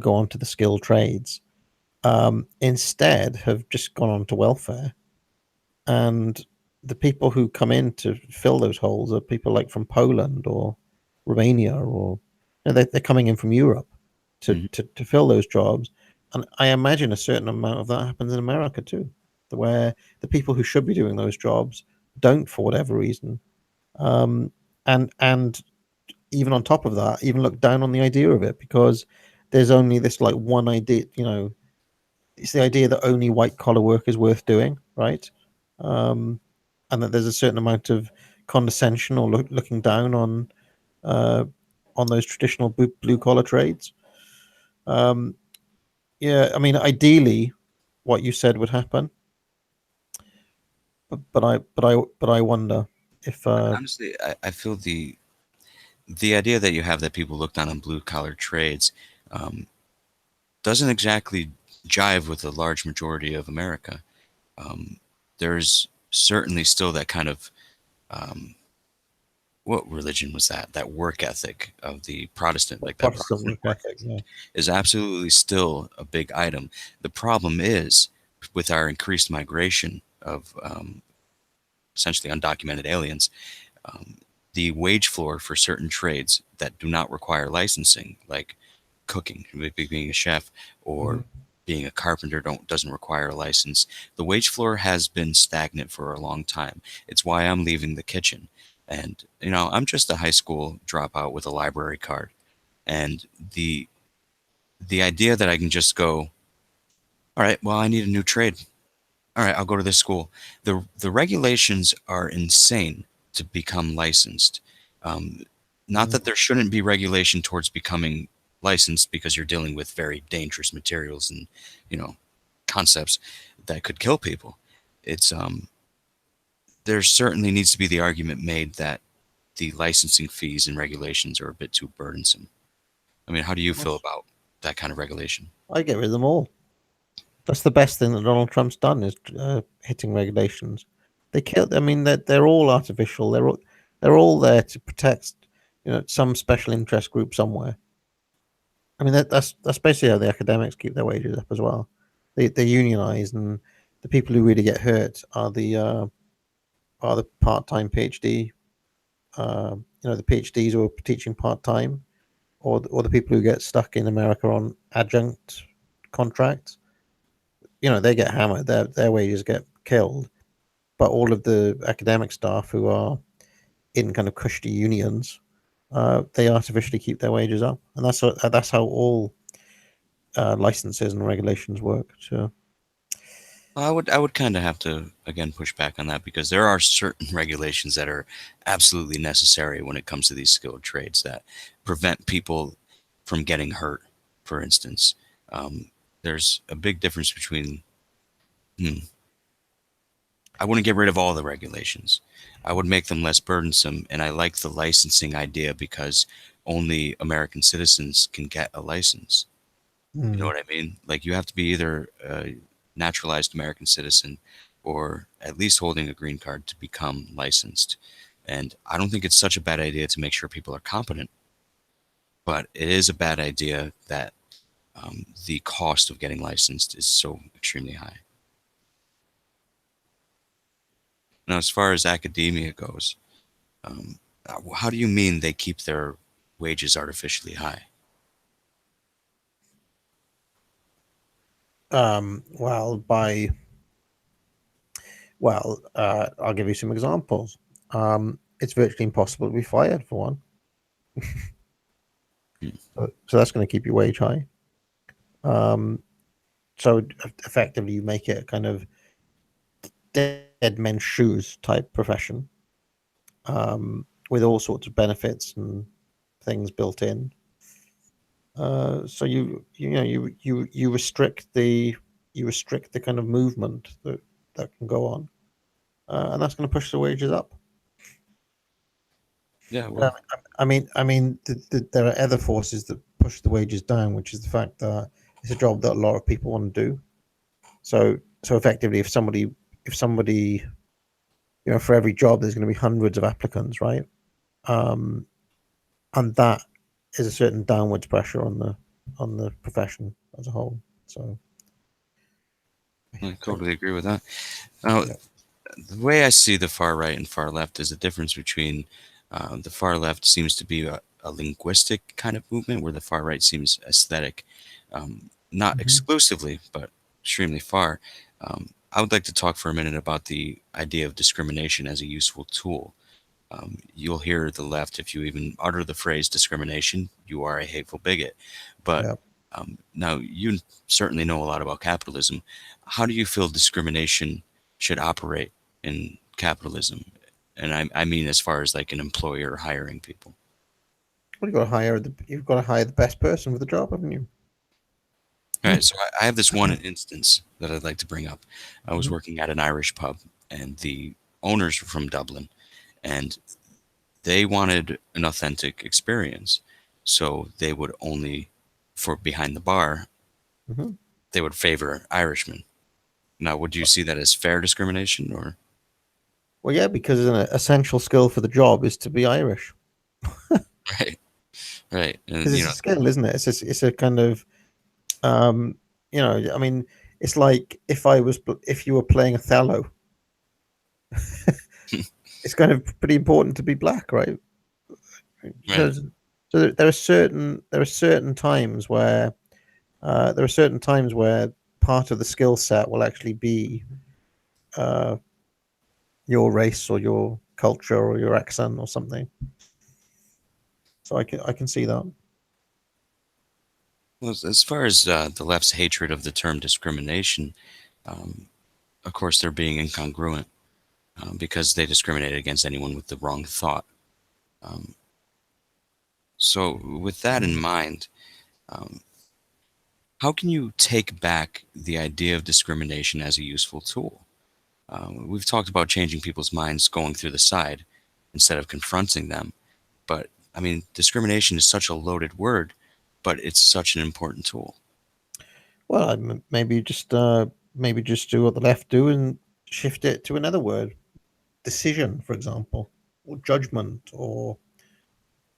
go on to the skilled trades, instead have just gone on to welfare. And the people who come in to fill those holes are people like from Poland or Romania, or they're coming in from Europe to, Mhm. to to fill those jobs. And I imagine a certain amount of that happens in America too, where the people who should be doing those jobs don't, for whatever reason. Um, and even on top of that, even look down on the idea of it, because there's only this like one idea. It's the idea that only white collar work is worth doing, right? Um, and that there's a certain amount of condescension or looking down uh, on those traditional blue collar trades. Um, yeah, I mean, ideally, what you said would happen, but I wonder if Honestly, I feel the idea that you have that people look down on blue collar trades um, doesn't exactly jive with the large majority of America. Um, there's certainly still that kind of um, what religion was that? That work ethic of the Protestant, like that Protestant Protestant work work ethic. ethic, Yeah. is absolutely still a big item. The problem is with our increased migration of essentially undocumented aliens, um, the wage floor for certain trades that do not require licensing, like cooking, being a chef, or Hmm. being a carpenter, doesn't require a license. The wage floor has been stagnant for a long time. It's why I'm leaving the kitchen. And I'm just a high school dropout with a library card. And the idea that I can just go, all right, well, I need a new trade. All right, I'll go to this school. The regulations are insane to become licensed. Um, Not that there shouldn't be regulation towards becoming licensed because you're dealing with very dangerous materials and you know concepts that could kill people. It's There certainly needs to be the argument made that the licensing fees and regulations are a bit too burdensome. I mean, how do you feel about that kind of regulation? I get rid of them all. That's the best thing that Donald Trump's done, is hitting regulations. They kill. I mean, they're all artificial. They're all there to protect, some special interest group somewhere. I mean, that's basically how the academics keep their wages up as well. They unionize, and the people who really get hurt are the part time PhD. The PhDs who are teaching part time, or the people who get stuck in America on adjunct contracts. They get hammered. Their wages get killed. But all of the academic staff who are in kind of cushy unions, they artificially keep their wages up, and that's how all licenses and regulations work. So I would kind of have to again push back on that because there are certain regulations that are absolutely necessary when it comes to these skilled trades that prevent people from getting hurt. For instance, um, there's a big difference between. Hmm, I wouldn't get rid of all the regulations. I would make them less burdensome, and I like the licensing idea because only American citizens can get a license. You know Mm. what I mean? Like you have to be either a naturalized American citizen or at least holding a green card to become licensed. And I don't think it's such a bad idea to make sure people are competent, but it is a bad idea that the cost of getting licensed is so extremely high. Now, as far as academia goes, um, how do you mean they keep their wages artificially high? Well, I'll give you some examples. It's virtually impossible to be fired for one, Hmm, so that's going to keep your wage high. Um, so effectively, you make it a kind of dead men's shoes type profession, with all sorts of benefits and things built in. So you restrict the kind of movement that can go on, and that's going to push the wages up. yeah, Um, well, there are other forces that push the wages down, which is the fact that it's a job that a lot of people want to do. So effectively, if somebody, for every job, there's going to be hundreds of applicants, right? Um, and that is a certain downwards pressure on the profession as a whole. So, I so totally agree with that. Now, yeah. the way I see the far right and far left is the difference between the far left seems to be a linguistic kind of movement, where the far right seems aesthetic, not Mhm. exclusively, but extremely far. I would like to talk for a minute about the idea of discrimination as a useful tool. You'll hear the left, if you even utter the phrase discrimination, you are a hateful bigot. But Yeah. now you certainly know a lot about capitalism. How do you feel discrimination should operate in capitalism? And I mean, as far as like an employer hiring people. Well, you've got to hire the best person for the job, haven't you? All right, so I have this one instance that I'd like to bring up. I was Mhm. working at an Irish pub, and the owners were from Dublin, and they wanted an authentic experience. So they would only, for behind the bar, Mhm. they would favor Irishmen. Now, would you see that as fair discrimination or Well, yeah, because an essential skill for the job is to be Irish, right, right, and because it's a skill, isn't it? It's a kind of, um, I mean, it's like if you were playing Othello, it's kind of pretty important to be black, right? right, So, so there are certain times where part of the skill set will actually be uh, your race or your culture or your accent or something. So I can see that. well, as far as the left's hatred of the term discrimination, um, of course they're being incongruent because they discriminate against anyone with the wrong thought. Um, so, with that in Mm. mind, um, how can you take back the idea of discrimination as a useful tool? We've talked about changing people's minds going through the side instead of confronting them. But I mean, discrimination is such a loaded word, but it's such an important tool. Well, maybe just do what the left do and shift it to another word, decision, for example, or judgment, or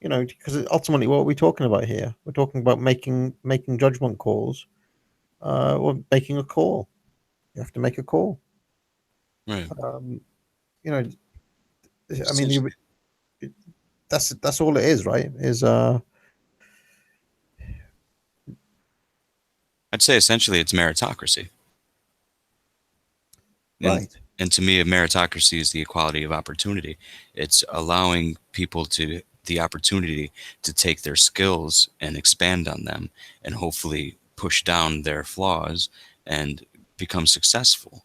because ultimately, what are we talking about here? We're talking about making judgment calls, or making a call. You have to make a call. Right. Um, you know, I mean, Essentially, that's all it is, right? I'd say essentially it's meritocracy. And Right. and to me, a meritocracy is the equality of opportunity. It's allowing people to the opportunity to take their skills and expand on them and hopefully push down their flaws and become successful.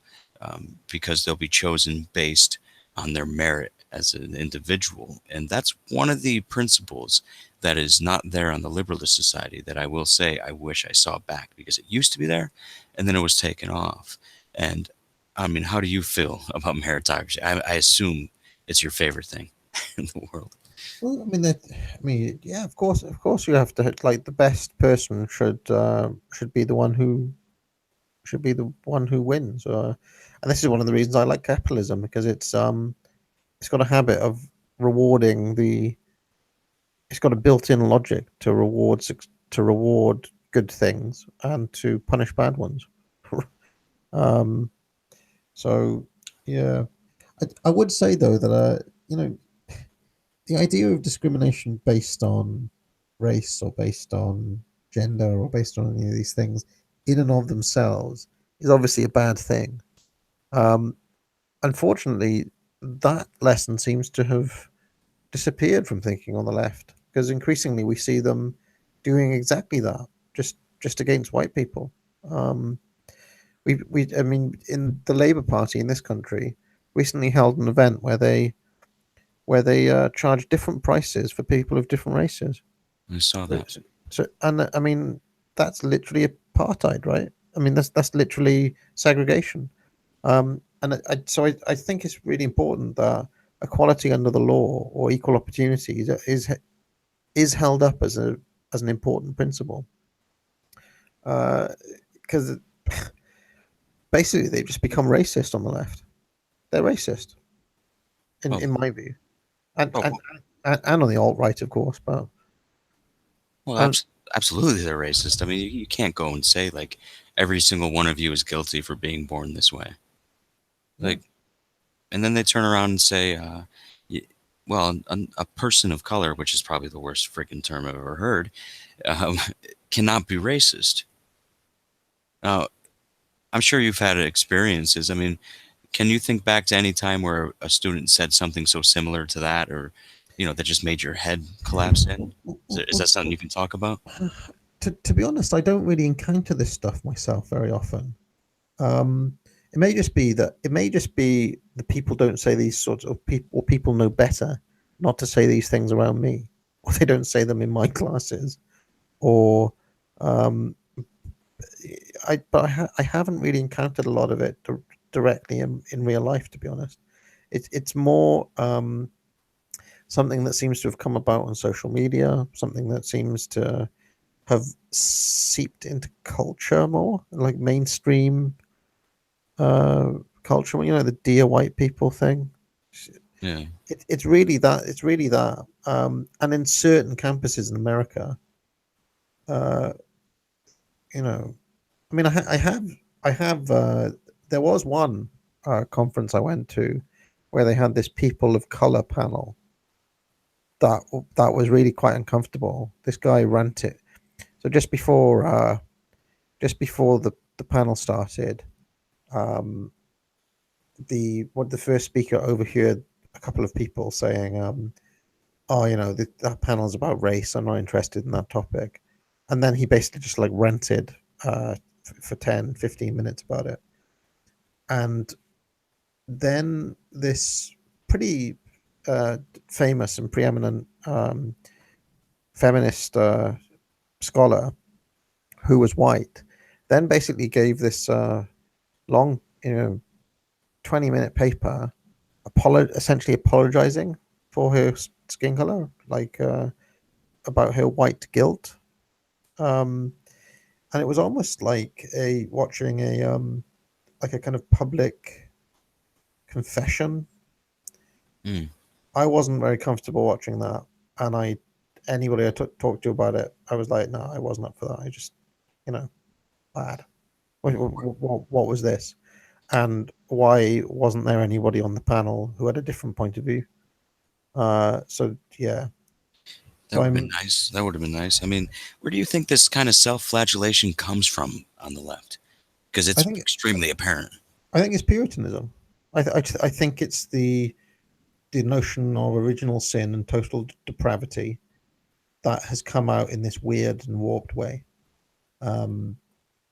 because they'll be chosen based on their merit as an individual. And that's one of the principles that is not there on the Liberalist Society that I will say I wish I saw back, because it used to be there and then it was taken off. And I mean, how do you feel about meritocracy? I assume it's your favorite thing in the world. Well, I mean, yeah, of course, you have to like the best person should be the one who wins. And this is one of the reasons I like capitalism, because it's got a habit of rewarding the it's got a built-in logic to to reward good things and to punish bad ones. um, so yeah, I would say though that you know the idea of discrimination based on race or based on gender or based on any of these things in and of themselves is obviously a bad thing. Um, Unfortunately, that lesson seems to have disappeared from thinking on the left, because increasingly we see them doing exactly that, just against white people. Um, I mean, in the Labour Party in this country, recently held an event where they charge different prices for people of different races. I saw So, that. and I mean, that's literally apartheid, right? I mean, that's literally segregation. I think it's really important that equality under the law or equal opportunities is held up as a as an important principle. Because basically they've just become racist on the left. They're racist Well, in my view, and well, and and on the alt right, of course. But well, um, absolutely, they're racist. I mean, you can't go and say like every single one of you is guilty for being born this way. yeah, Like, and then they turn around and say, y- well, a person of color, which is probably the worst freaking term I've ever heard, um, cannot be racist. Now, I'm sure you've had experiences. I mean, can you think back to any time where a student said something so similar to that, or that just made your head collapse in? Is that something you can talk about? to be honest, I don't really encounter this stuff myself very often. Um, it may just be that people don't say these sorts of people, or people know better not to say these things around me, or they don't say them in my classes, or um, I haven't really encountered a lot of it directly in real life, to be honest. It's more something that seems to have come about on social media, something that seems to have seeped into culture more, like mainstream uh, culture. You know, the dear white people thing. Yeah. It's really that. It's really that. And in certain campuses in America, uh, you know, I mean, I have. There was one conference I went to where they had this people of color panel that was really quite uncomfortable. This guy ranted. So just before the panel started, um, the first speaker overheard a couple of people saying, "Oh, you know, that panel's about race. I'm not interested in that topic," and then he basically just like ranted for 10, 15 minutes about it. And then this pretty uh, famous and preeminent feminist scholar who was white then basically gave this long, 20-minute paper essentially apologizing for her skin color, like about her white guilt. Um, and it was almost like a watching a like a kind of public confession. Mm. I wasn't very comfortable watching that, and anybody I talked to about it, I was like, no, I wasn't up for that. I just, you know, bad. What was this? And why wasn't there anybody on the panel who had a different point of view? So yeah, That so would have been I'm. nice. That would have been nice. I mean, where do you think this kind of self-flagellation comes from on the left? Because I it's think extremely apparent. I think it's Puritanism. I think it's the notion of original sin and total depravity that has come out in this weird and warped way. Um,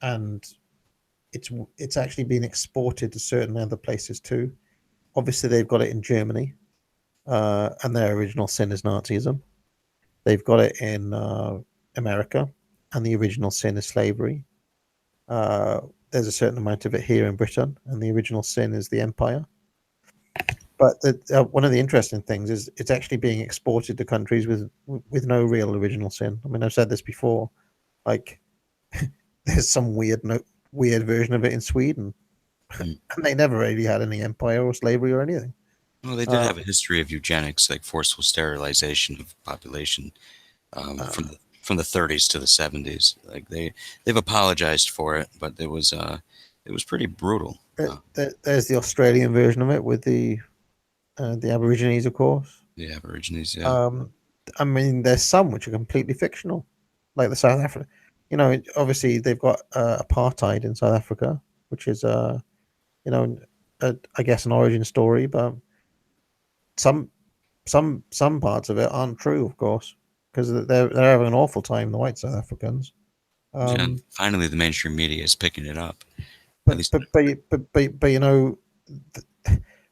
and it's it's actually been exported to certain other places too. Obviously, they've got it in Germany, and their original sin is Nazism. They've got it in America, and the original sin is slavery. Uh, there's a certain amount of it here in Britain, and the original sin is the empire. But one of the interesting things is it's actually being exported to countries with no real original sin. I mean, I've said this before. Like, there's some weird version of it in Sweden, Mm. and they never really had any empire or slavery or anything. Well, they did Uh, have a history of eugenics, like forceful sterilization of population, uh, from the 30s to the 70s. Like they've apologized for it, but it was pretty brutal. there's the Australian version of it with the Aborigines, of course. The Aborigines, yeah, Um, I mean, there's some which are completely fictional, like the South Africa. You know, obviously they've got apartheid in South Africa, which is you know, I guess an origin story, but some some parts of it aren't true, of course, because they're having an awful time, the white South Africans. yeah. And Um, finally, the mainstream media is picking it up. At but least, but but but you know,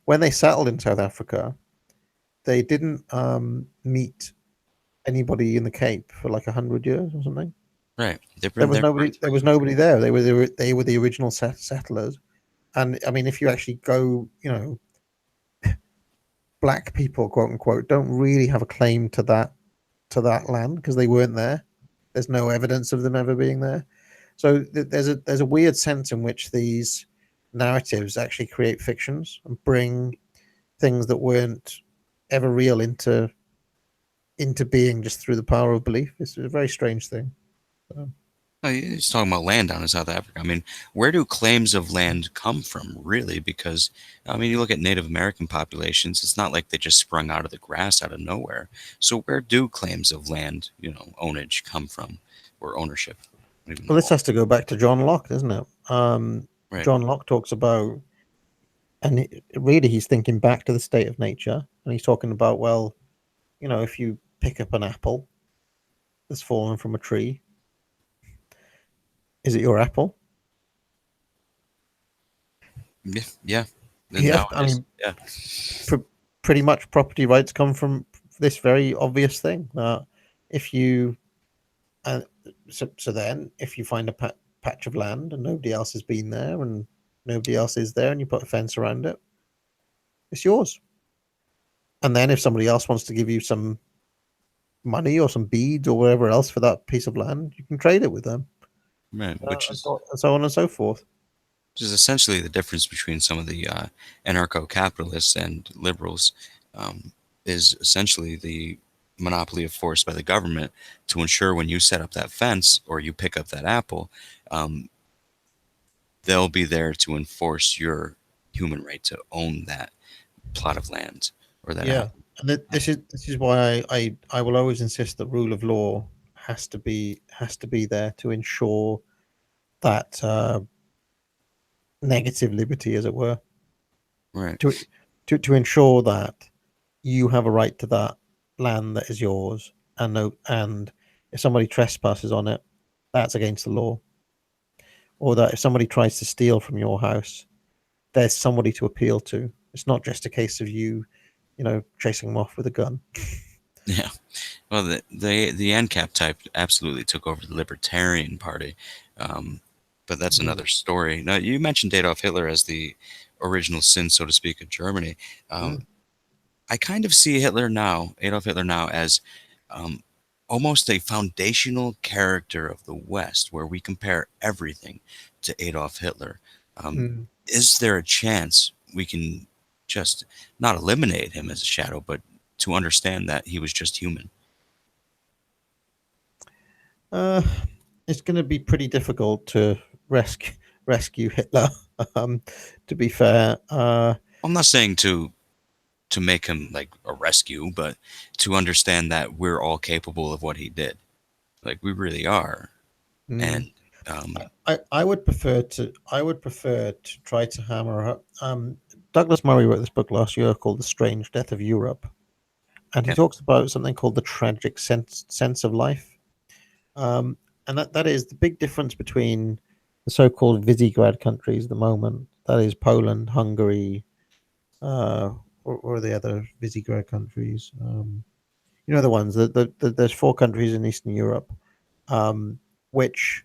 when they settled in South Africa, they didn't meet anybody in the Cape for like 100 years or something. right? They've There been was there for nobody. There was 300 nobody there. They were the original settlers. And I mean, if you actually go, black people, quote unquote, don't really have a claim to that land because they weren't there. There's no evidence of them ever being there. So there's a weird sense in which these narratives actually create fictions and bring things that weren't ever real into being just through the power of belief. It's a very strange thing. So, Oh, he's talking about land down in South Africa. I mean, where do claims of land come from, really? Because, I mean, you look at Native American populations, it's not like they just sprung out of the grass out of nowhere. So where do claims of land, ownage come from, or ownership? I don't even well, know. this has to go back to John Locke, doesn't it? Right. John Locke talks about, and really he's thinking back to the state of nature, and he's talking about, well, if you pick up an apple that's fallen from a tree, is it your apple? Yeah. Yeah. And Yeah, I nowadays, mean, yeah. pr- pretty much property rights come from this very obvious thing that if you, uh, so then if you find a patch of land and nobody else has been there and nobody else is there and you put a fence around it, it's yours. And then if somebody else wants to give you some money or some beads or whatever else for that piece of land, you can trade it with them, Right. and so on and so forth. Which is essentially the difference between some of the anarcho-capitalists and liberals, um, is essentially the monopoly of force by the government to ensure when you set up that fence or you pick up that apple, um, they'll be there to enforce your human right to own that plot of land or that Yeah, apple. and this is why I will always insist that rule of law has to be there to ensure that negative liberty, as it were, Right. to to ensure that you have a right to that land that is yours, and no, and if somebody trespasses on it, that's against the law. Or that if somebody tries to steal from your house, there's somebody to appeal to. It's not just a case of you, chasing them off with a gun. Yeah. Well, the ANCAP type absolutely took over the Libertarian Party, um, but that's Mm, another story. Now, you mentioned Adolf Hitler as the original sin, so to speak, of Germany. Um, mm, I kind of see Adolf Hitler now, as um, almost a foundational character of the West, where we compare everything to Adolf Hitler. Um, mm. is there a chance we can just not eliminate him as a shadow, but to understand that he was just human? Uh, it's going to be pretty difficult to rescue Hitler. Um, to be fair, I'm not saying to make him like a rescue, but to understand that we're all capable of what he did. Like we really are. mm, And um, I would prefer to try to hammer up. Douglas Murray wrote this book last year called "The Strange Death of Europe," and he yeah, talks about something called the tragic sense of life. Um, and that is the big difference between. the so-called Visegrad countries at the moment. That is Poland, Hungary, or the other Visegrad countries. You know the ones. There's four countries in Eastern Europe, um, which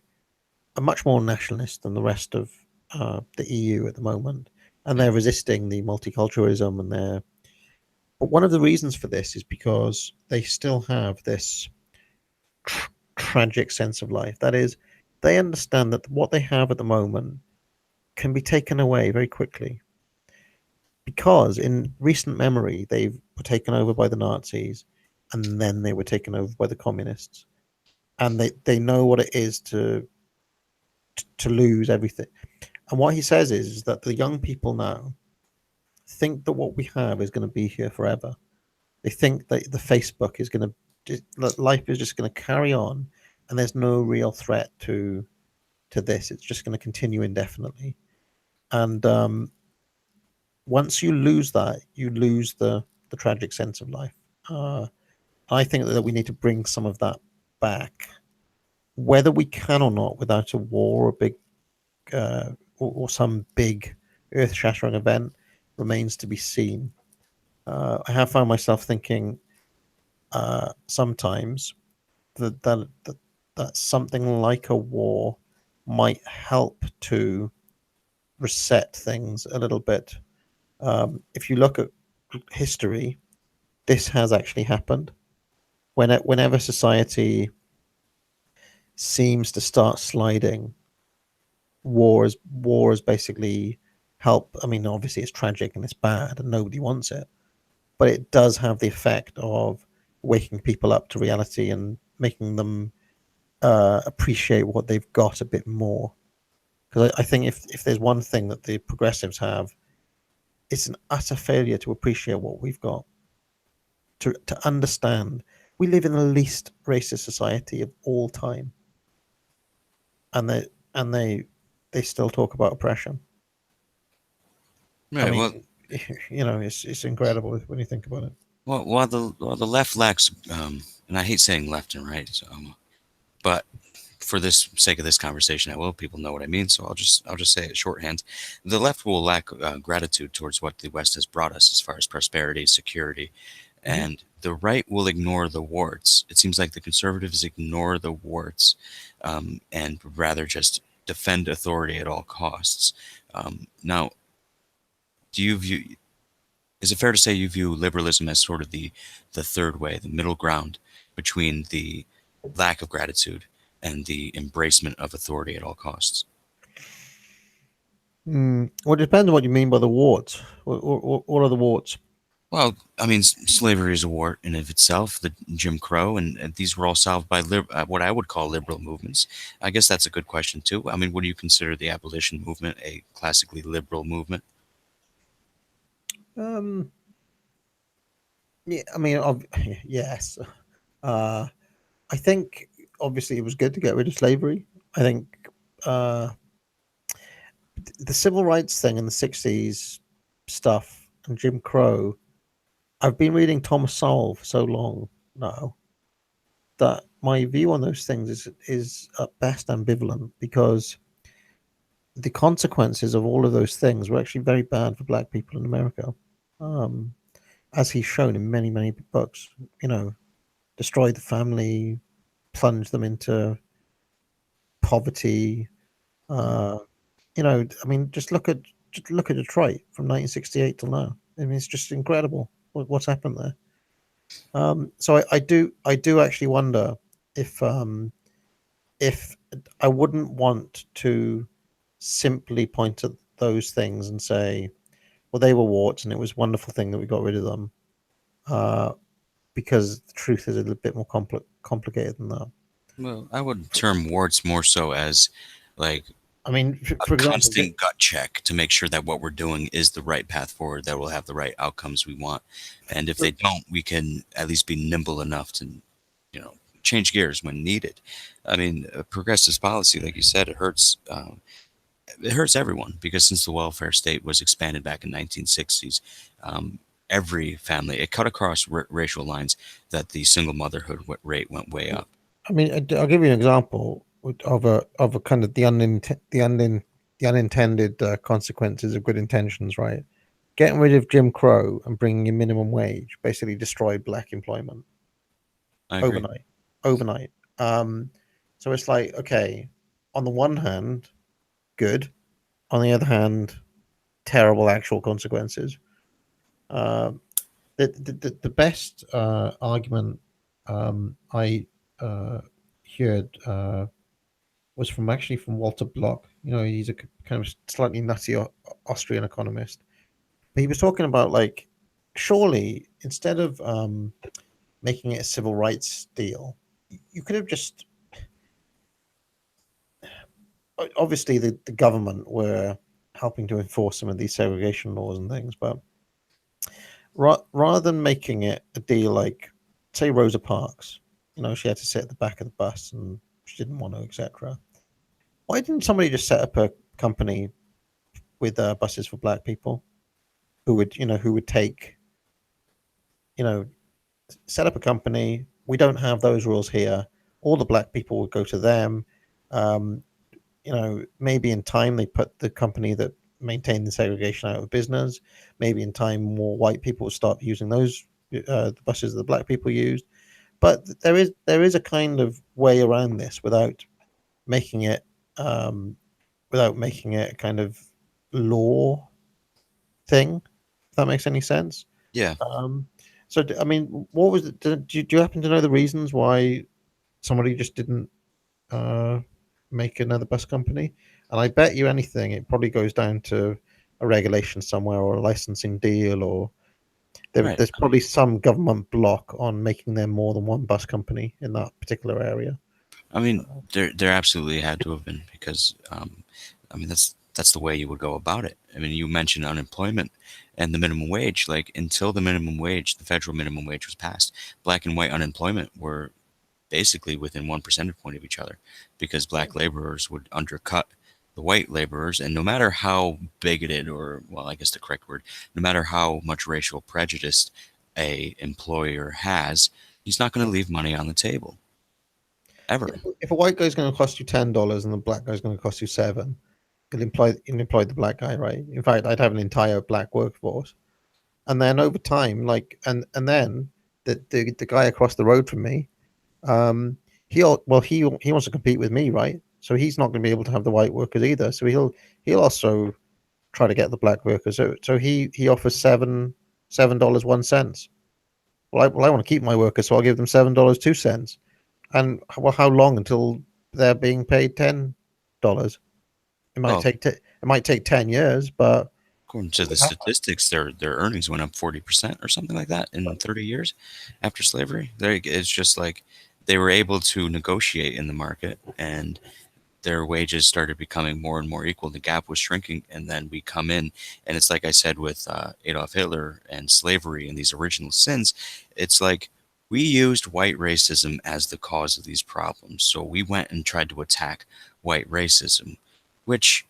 are much more nationalist than the rest of the EU at the moment, and they're resisting the multiculturalism. But one of the reasons for this is because they still have this tragic sense of life. That is, they understand that what they have at the moment can be taken away very quickly because in recent memory they were taken over by the Nazis and then they were taken over by the communists, and they know what it is to lose everything. And what he says is that the young people now think that what we have is going to be here forever. They think that the Facebook is going to, that life is just going to carry on, and there's no real threat to this. It's just going to continue indefinitely. And once you lose that, you lose the tragic sense of life. I think that we need to bring some of that back, whether we can or not, without a war or big or some big earth-shattering event remains to be seen. I have found myself thinking sometimes that something like a war might help to reset things a little bit. If you look at history, this has actually happened. Whenever society seems to start sliding, wars basically help. I mean, obviously it's tragic and it's bad and nobody wants it, but it does have the effect of waking people up to reality and making them appreciate what they've got a bit more. Because I think if there's one thing that the progressives have, it's an utter failure to appreciate what we've got, to understand. We live in the least racist society of all time, and they still talk about oppression. I Right. Well, mean, it's incredible when you think about it. while the left lacks, and I hate saying left and right, so, but for this sake of this conversation, I will. People know what I mean, so I'll just say it shorthand. The left will lack gratitude towards what the West has brought us as far as prosperity, security, Mhm. and the right will ignore the warts. It seems like the conservatives ignore the warts, and rather just defend authority at all costs. Now, do you view? Is it fair to say you view liberalism as sort of the third way, the middle ground between the lack of gratitude and the embracement of authority at all costs? Well, it depends on what you mean by the warts. What are the warts? Well, I mean, slavery is a war in of itself. The Jim Crow, and these were all solved by what I would call liberal movements. I guess that's a good question too. I mean, would you consider the abolition movement a classically liberal movement? Um, yeah, I mean, yes. Uh, I think obviously it was good to get rid of slavery. I think uh, the civil rights thing in the '60s stuff and Jim Crow. I've been reading Thomas Sowell for so long now that my view on those things is at best ambivalent because the consequences of all of those things were actually very bad for black people in America, um, as he's shown in many books. You know, destroy the family, plunge them into poverty. Uh, I mean, just look at Detroit from 1968 till now. I mean, it's just incredible what's happened there. So I do actually wonder if if I wouldn't want to simply point at those things and say, well, they were warts and it was a wonderful thing that we got rid of them, uh, because the truth is a little bit more complicated than that. Well, I would term warts more so as like I mean, a for example, constant gut check to make sure that what we're doing is the right path forward, that will have the right outcomes we want. And if they don't, we can at least be nimble enough to, you know, change gears when needed. I mean, progressive policy, like you said, it hurts. It hurts everyone because since the welfare state was expanded back in 1960s, um, every family it cut across racial lines that the single motherhood rate went way up. I mean, I'll give you an example. of a kind of the unintended consequences of good intentions, right? Getting rid of Jim Crow and bringing in minimum wage basically destroyed black employment I agree. overnight. Overnight. Um, so it's like, okay, on the one hand, good. On the other hand, terrible actual consequences. Um, the best argument I heard was from actually from Walter Block. You know, he's a kind of slightly nutty Austrian economist. But he was talking about like, surely instead of making it a civil rights deal, you could have just obviously the government were helping to enforce some of these segregation laws and things, but rather than making it a deal like, say, Rosa Parks, you know, she had to sit at the back of the bus and she didn't want to, etc. Why didn't somebody just set up a company with buses for black people who would take, you know, set up a company. We don't have those rules here. All the black people would go to them. Um, you know, maybe in time they put the company that maintained the segregation out of business. Maybe in time more white people will start using those the buses that the black people used. But there is a kind of way around this making it um, without making it a kind of law thing. If that makes any sense. Yeah. Um, so I mean, what was it? Do you happen to know the reasons why somebody just didn't uh, make another bus company? And I bet you anything, it probably goes down to a regulation somewhere or a licensing deal, or Right. there's probably some government block on making there more than one bus company in that particular area. I mean, there absolutely had to have been because, I mean, that's the way you would go about it. I mean, you mentioned unemployment and the minimum wage. Like until the minimum wage, the federal minimum wage was passed, black and white unemployment were basically within 1 percentage point of each other, because Yeah. black laborers would undercut the white laborers, and no matter how bigoted, or well, I guess the correct word, no matter how much racial prejudice a employer has, he's not going to leave money on the table ever. If a white guy's going to cost you $10 and the black guy's going to cost you seven, you'll employ the black guy, right? In fact, I'd have an entire black workforce, and then over time, like, and then the guy across the road from me, um, he wants to compete with me, right? So he's not going to be able to have the white workers either. So he'll also try to get the black workers. So he offers $7 1 cent. Well, I want to keep my workers, so I'll give them $7 2 cents. And well, how long until they're being paid $10? Well, It might take 10 years, but according to the statistics, their earnings went up 40% or something like that in 30 years after slavery. It's just like they were able to negotiate in the market, and their wages started becoming more and more equal. The gap was shrinking, and then we come in, and it's like I said with Adolf Hitler and slavery and these original sins. It's like we used white racism as the cause of these problems, so we went and tried to attack white racism, which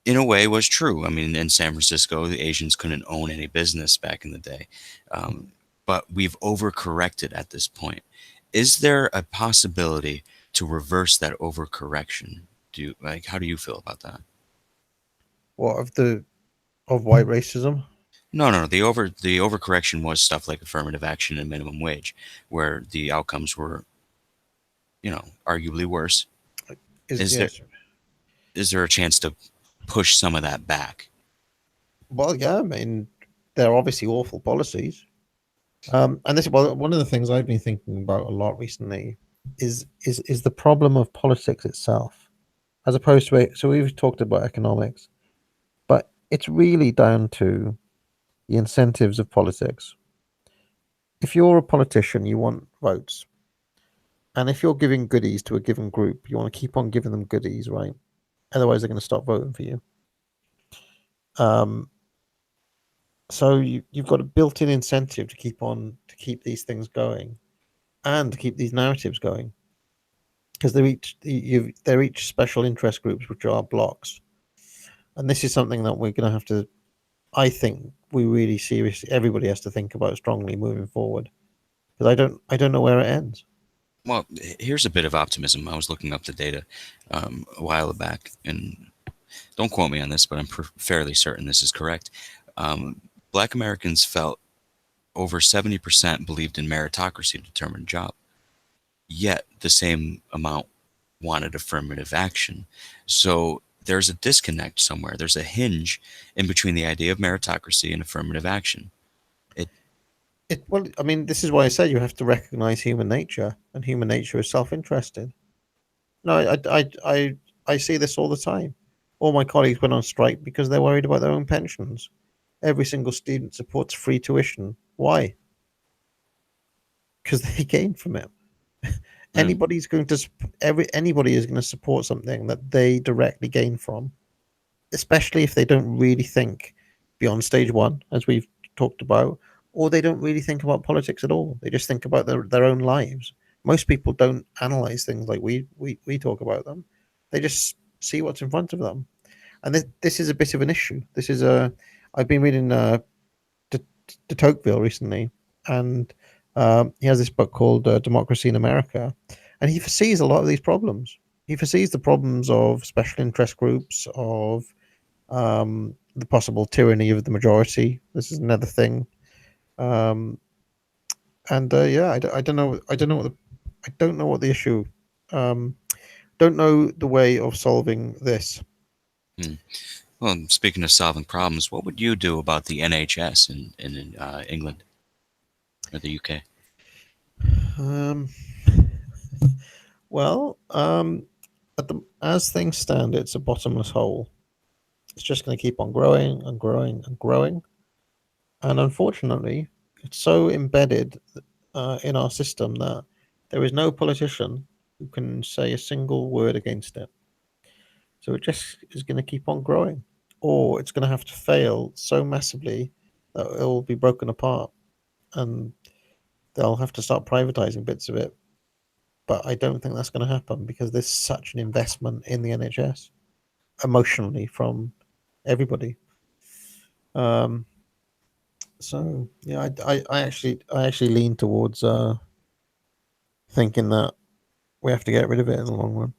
in a way was true. I mean, in San Francisco, the Asians couldn't own any business back in the day. Um, but we've overcorrected at this point. Is there a possibility to reverse that overcorrection? How do you feel about that? what of white racism? No, no, no. The overcorrection was stuff like affirmative action and minimum wage, where the outcomes were, arguably worse. Is Is there yes. is there a chance to push some of that back? Well, yeah. I mean, they're obviously awful policies. And this one of the things I've been thinking about a lot recently is the problem of politics itself, as opposed to it. So we've talked about economics, but it's really down to the incentives of politics. If you're a politician, you want votes, and if you're giving goodies to a given group, you want to keep on giving them goodies, right? Otherwise, they're going to stop voting for you. Um, so you've got a built-in incentive to keep these things going and to keep these narratives going because they're each special interest groups, which are blocks. And this is something that we're going to have to, I think, we really seriously, everybody has to think about strongly moving forward because I don't know where it ends. Well, here's a bit of optimism. I was looking up the data a while back, and don't quote me on this, but I'm fairly certain this is correct. Um, Black Americans felt over 70% believed in meritocracy to determine a job, yet the same amount wanted affirmative action. So there's a disconnect somewhere. There's a hinge in between the idea of meritocracy and affirmative action. It, Well, I mean, this is why I said you have to recognize human nature, and human nature is self-interested. No, I see this all the time. All my colleagues went on strike because they're worried about their own pensions. Every single student supports free tuition. Why? Because they gain from it. mm, Anybody's going to anybody is going to support something that they directly gain from, especially if they don't really think beyond stage one, as we've talked about, or they don't really think about politics at all. They just think about their own lives. Most people don't analyze things like we talk about them. They just see what's in front of them. And this is a bit of an issue. This is a I've been reading de, de Tocqueville recently, and he has this book called Democracy in America, and he foresees a lot of these problems. He foresees the problems of special interest groups, of the possible tyranny of the majority. This is another thing. Um, and yeah, I don't know. I don't know what the issue. Um, don't know the way of solving this. mm. Well, speaking of solving problems, what would you do about the NHS in England or the UK? Um, well, as things stand, it's a bottomless hole. It's just going to keep on growing and growing and growing. And unfortunately, it's so embedded in our system that there is no politician who can say a single word against it. So it just is going to keep on growing, or it's going to have to fail so massively that it will be broken apart, and they'll have to start privatizing bits of it. But I don't think that's going to happen because there's such an investment in the NHS emotionally from everybody. Um, so yeah, I actually lean towards thinking that we have to get rid of it in the long run.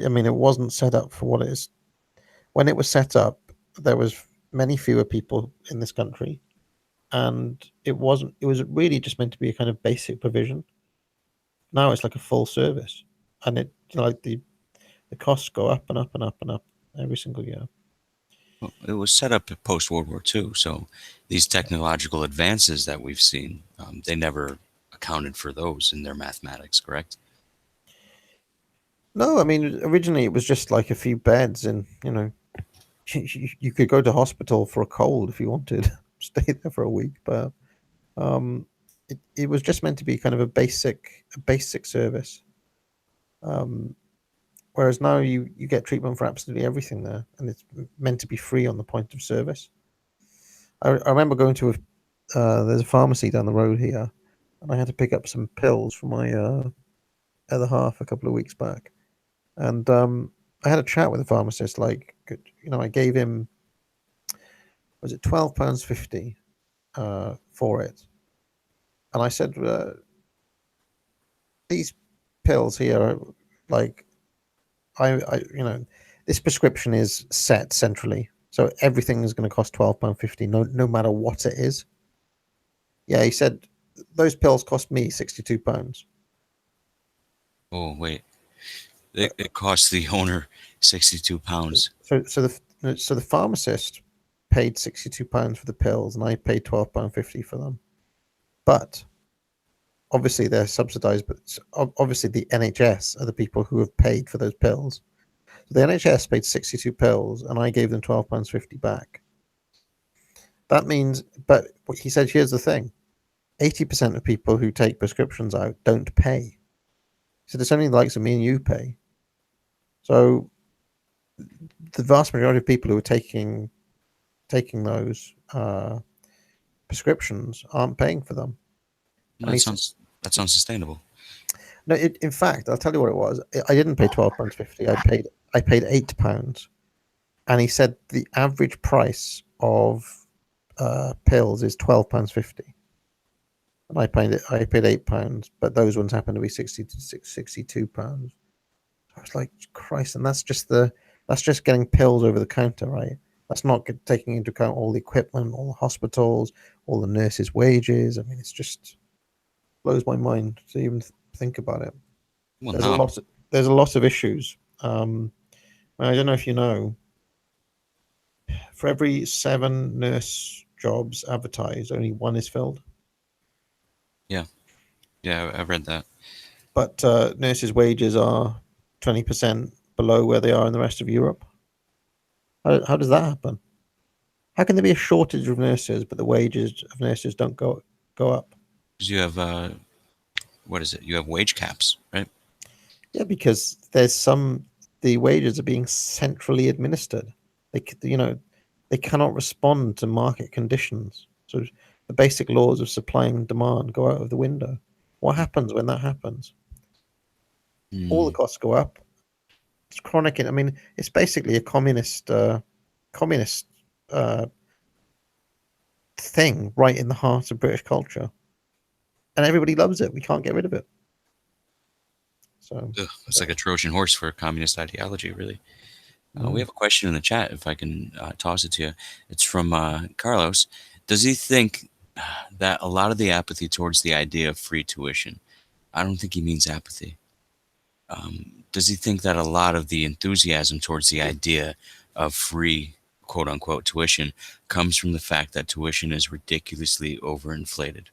I mean, it wasn't set up for what it is. When it was set up, there was many fewer people in this country, and it wasn't. It was really just meant to be a kind of basic provision. Now it's like a full service, and like the costs go up and up and up and up every single year. Well, it was set up post World War II, so these technological advances that we've seen, they never accounted for those in their mathematics, correct? No, I mean originally it was just like a few beds, and you could go to hospital for a cold if you wanted, stay there for a week, but um, it was just meant to be kind of a basic service. Um, whereas now you get treatment for absolutely everything there, and it's meant to be free on the point of service. I remember going to there's a pharmacy down the road here, and I had to pick up some pills for my other half a couple of weeks back, and I had a chat with the pharmacist. Like, I gave him was it £12.50 for it, and I said these pills here, like this prescription is set centrally, so everything is going to cost £12.50, no matter what it is. Yeah, he said those pills cost me £62. Oh, wait. It cost the owner £62. So the pharmacist paid £62 for the pills, and I paid £12.50 for them. But obviously they're subsidized. But obviously the NHS are the people who have paid for those pills. So the NHS paid 62 pills, and I gave them £12.50 back. That means, but what he said, here's the thing: 80% of people who take prescriptions out don't pay. So it's only the likes of me and you pay. So the vast majority of people who are taking those prescriptions aren't paying for them. And That he said, sounds that's unsustainable. no, in fact, I'll tell you what it was. I didn't pay £12.50. I paid £8. And he said the average price of pills is £12.50. and I paid £8, but those ones happen to be 62 pounds. I was like, Christ, and that's just getting pills over the counter, right? That's not taking into account all the equipment, all the hospitals, all the nurses' wages. I mean, it's just blows my mind to even think about it. Well, There's a no. lot. There's a lot of issues. I don't know if you know, for every 7 nurse jobs advertised, only one is filled. Yeah, yeah, I've read that. But nurses' wages are 20% below where they are in the rest of Europe. How does that happen? How can there be a shortage of nurses, but the wages of nurses don't go up? 'Cause you have what is it? You have wage caps, right? Yeah, because the wages are being centrally administered. They cannot respond to market conditions. So the basic laws of supply and demand go out of the window. What happens when that happens? All the Mm. costs go up. It's chronic. I mean, it's basically a communist uh, thing right in the heart of British culture, and everybody loves it. We can't get rid of it. So, Ugh, it's like a Trojan horse for communist ideology, really. We mm. have a question in the chat, if I can toss it to you. It's from Carlos. Does he think that a lot of the apathy towards the idea of free tuition, I don't think he means apathy. Does he think that a lot of the enthusiasm towards the idea of free, quote unquote, tuition comes from the fact that tuition is ridiculously overinflated?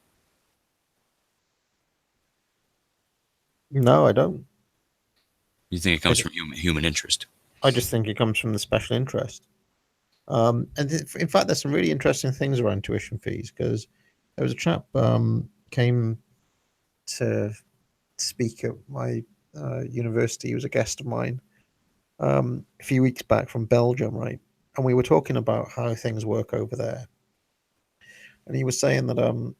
No, I don't. You think it I, comes ju- from human interest? I just think it comes from the special interest. In fact, there's some really interesting things around tuition fees because there was a chap came to speak at my university. He was a guest of mine a few weeks back from Belgium, right? And we were talking about how things work over there. And he was saying that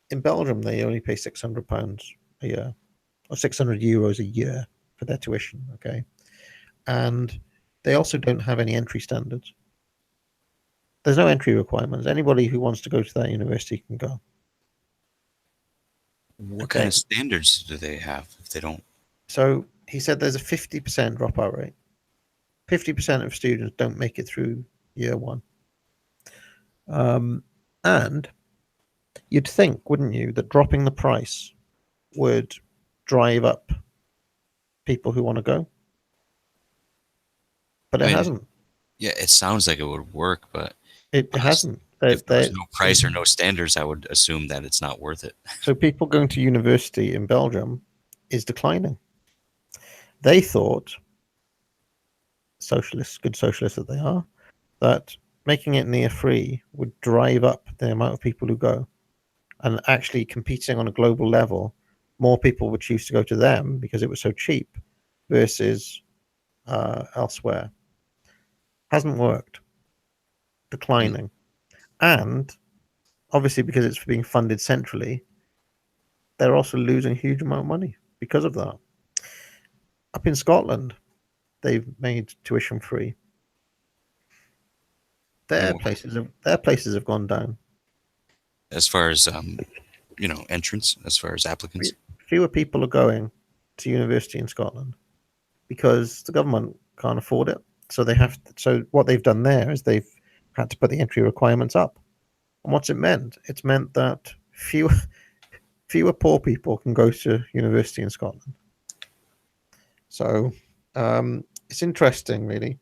in Belgium they only pay £600 a year or €600 a year for their tuition. Okay, and they also don't have any entry standards. There's no entry requirements. Anybody who wants to go to that university can go. What kind Okay, of standards do they have if they don't? so he said there's a 50% dropout rate. 50% of students don't make it through year one. Um, and you'd think, wouldn't you, that dropping the price would drive up people who want to go, but I it mean, hasn't. yeah, it sounds like it would work, but It honestly, hasn't. They, if there was they, no price or no standards, I would assume that it's not worth it. so people going to university in Belgium is declining. They thought, socialists, good socialists that they are, that making it near free would drive up the amount of people who go, and actually competing on a global level, more people would choose to go to them because it was so cheap versus elsewhere. Hasn't worked, Mm. declining. And obviously, because it's being funded centrally, they're also losing a huge amount of money because of that. Up in Scotland, they've made tuition free. And Their places have gone down. as far as entrance, as far as applicants, Fewer people are going to university in Scotland because the government can't afford it. So they have. So what they've done there is they've had to put the entry requirements up. And what's it meant? It's meant that fewer poor people can go to university in Scotland. So it's interesting, really.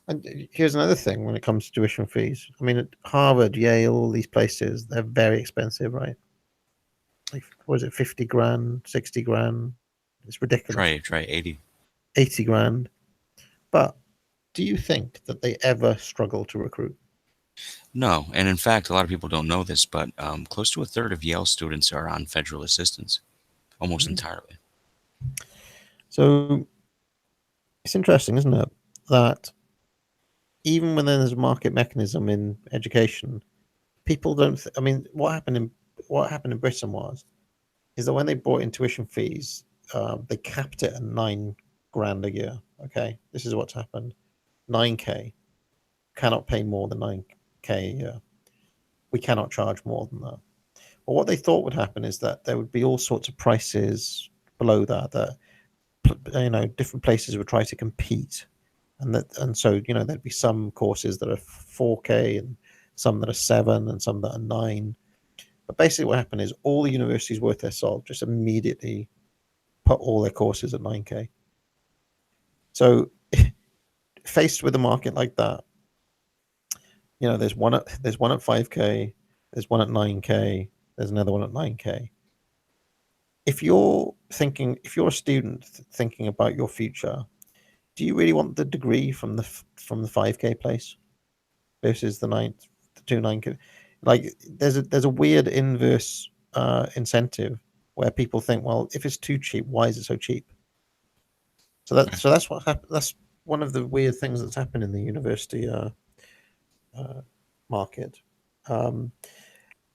And here's another thing when it comes to tuition fees. I mean, at Harvard, Yale, all these places, they're very expensive, right? Like, what is it, 50 grand, 60 grand? It's ridiculous. try 80. 80 grand. But do you think that they ever struggle to recruit? No, and in fact, a lot of people don't know this, but close to a third of Yale students are on federal assistance, almost Mm. entirely. So it's interesting, isn't it? That even when there's a market mechanism in education, people don't. I mean, what happened in Britain was is that when they brought in tuition fees, they capped it at 9 grand a year. Okay, this is what's happened. 9k cannot pay more than 9k a year. We cannot charge more than that. Well, what they thought would happen is that there would be all sorts of prices below that different places would try to compete, and so there'd be some courses that are 4K and some that are 7 and some that are 9. But basically, what happened is all the universities worth their salt just immediately put all their courses at 9K. So, faced with a market like that, there's one at 5K, there's one at 9K, there's another one at 9K. If you're a student thinking about your future, do you really want the degree from the 5K place versus the 2 9K? Like, there's a weird inverse incentive where people think, well, if it's too cheap, why is it so cheap? So that's what happened. That's one of the weird things that's happened in the university uh, market. Um,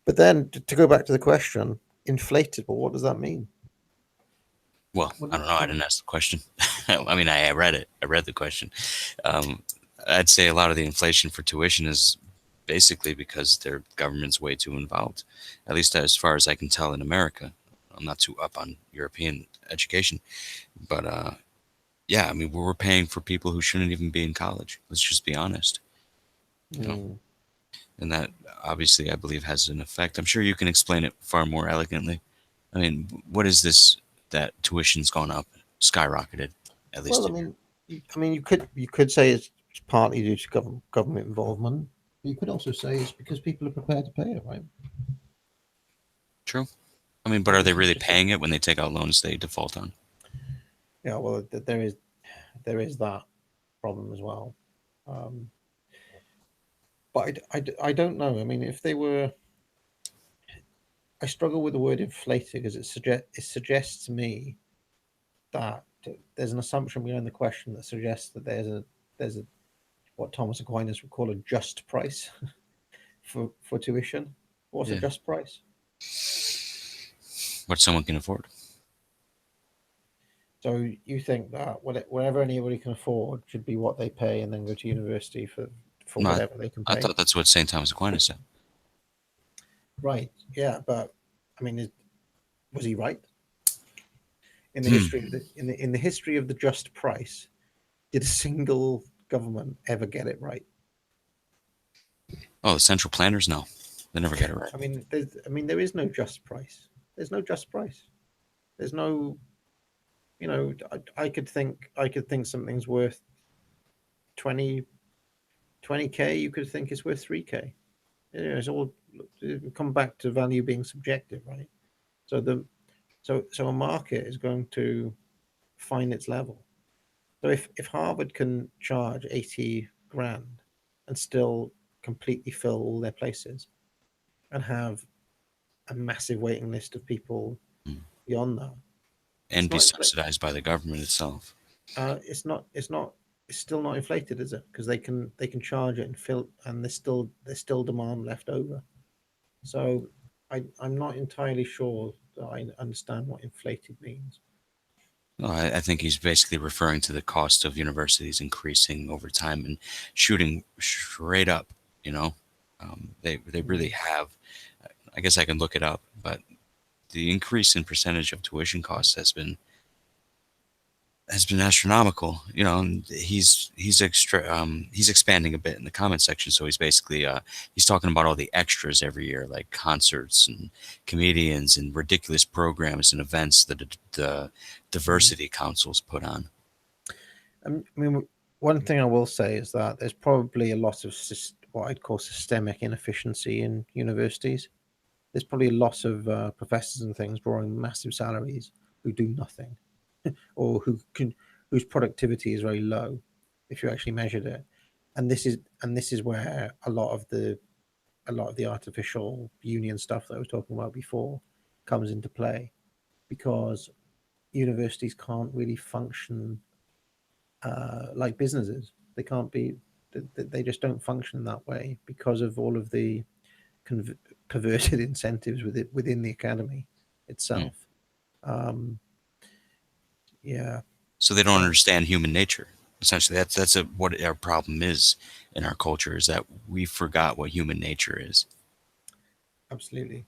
but then to go back to the question, inflated. Well, what does that mean? Well, What, I don't know. I what, didn't ask the question. I mean, I read it. I read the question. Um, I'd say a lot of the inflation for tuition is basically because their government's way too involved. At least as far as I can tell in America. I'm not too up on European education, but yeah, I mean, we're paying for people who shouldn't even be in college. Let's just be honest, you know. mm, And that obviously, I believe, has an effect. I'm sure you can explain it far more elegantly. I mean, what is this that tuition's gone up, skyrocketed, at well, least I in here? mean, you could say it's partly due to government involvement. But you could also say it's because people are prepared to pay it, right? True. I mean, but Like are they this is really just a paying it when they take out loans they default on? yeah. Well, there is that problem as well. Um, but I don't know. I mean, if they were, I struggle with the word inflated because it suggests to me that there's an assumption behind the question that suggests that there's a what Thomas Aquinas would call a just price for tuition. What's a Yeah. just price? What someone can afford. So you think that whatever anybody can afford should be what they pay and then go to university for No, whatever they can I pay? thought that's what St. Thomas Aquinas said. Right. Yeah, but I mean, was he right in the Hmm. history of the history of the just price? Did a single government ever get it right? Oh, the central planners? No, they never get it right. There is no just price. There's no just price. There's no, I could think something's worth 20 20K. You could think it's worth 3K. It's all come back to value being subjective, right? So a market is going to find its level. So if Harvard can charge 80 grand and still completely fill all their places and have a massive waiting list of people Hmm. beyond that, And it's be not inflated. subsidized by the government itself. It's still not inflated, is it? Because they can charge it and fill, and there's still demand left over. So I'm not entirely sure that I understand what inflated means. No, I think he's basically referring to the cost of universities increasing over time and shooting straight up. You know, they really Mm. have. I guess I can look it up, but the increase in percentage of tuition costs has been astronomical. You know, and he's expanding a bit in the comment section. So he's basically he's talking about all the extras every year, like concerts and comedians and ridiculous programs and events that the Mm. diversity councils put on. I mean, one thing I will say is that there's probably a lot of what I'd call systemic inefficiency in universities. There's probably a lot of professors and things drawing massive salaries who do nothing, or whose productivity is very low, if you actually measured it. And this is where a lot of the artificial union stuff that I was talking about before comes into play, because universities can't really function like businesses. They can't be. They just don't function that way because of all of the perverted incentives within the academy Hmm. itself. Um, yeah. So they don't So understand human nature. Essentially, what our problem is in our culture is that we forgot what human nature is. absolutely.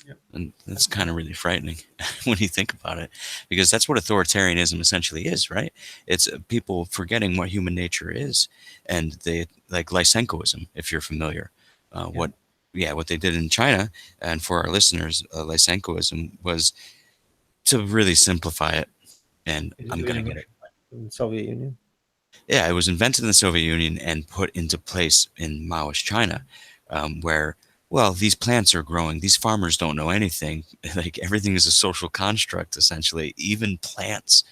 Yeah. And that's kind And of really frightening when you think about it, because that's what authoritarianism essentially is, right? It's people forgetting what human nature is, and they like Lysenkoism, if you're familiar. yeah, What, yeah, what they did in China, and for our listeners, Lysenkoism was, to really simplify it, and is I'm it gonna in get it. Russia and Soviet Union? Yeah, it was invented in the Soviet Union and put into place in Maoist China, where, well, these plants are growing. These farmers don't know anything. Like everything is a social construct, essentially, even plants,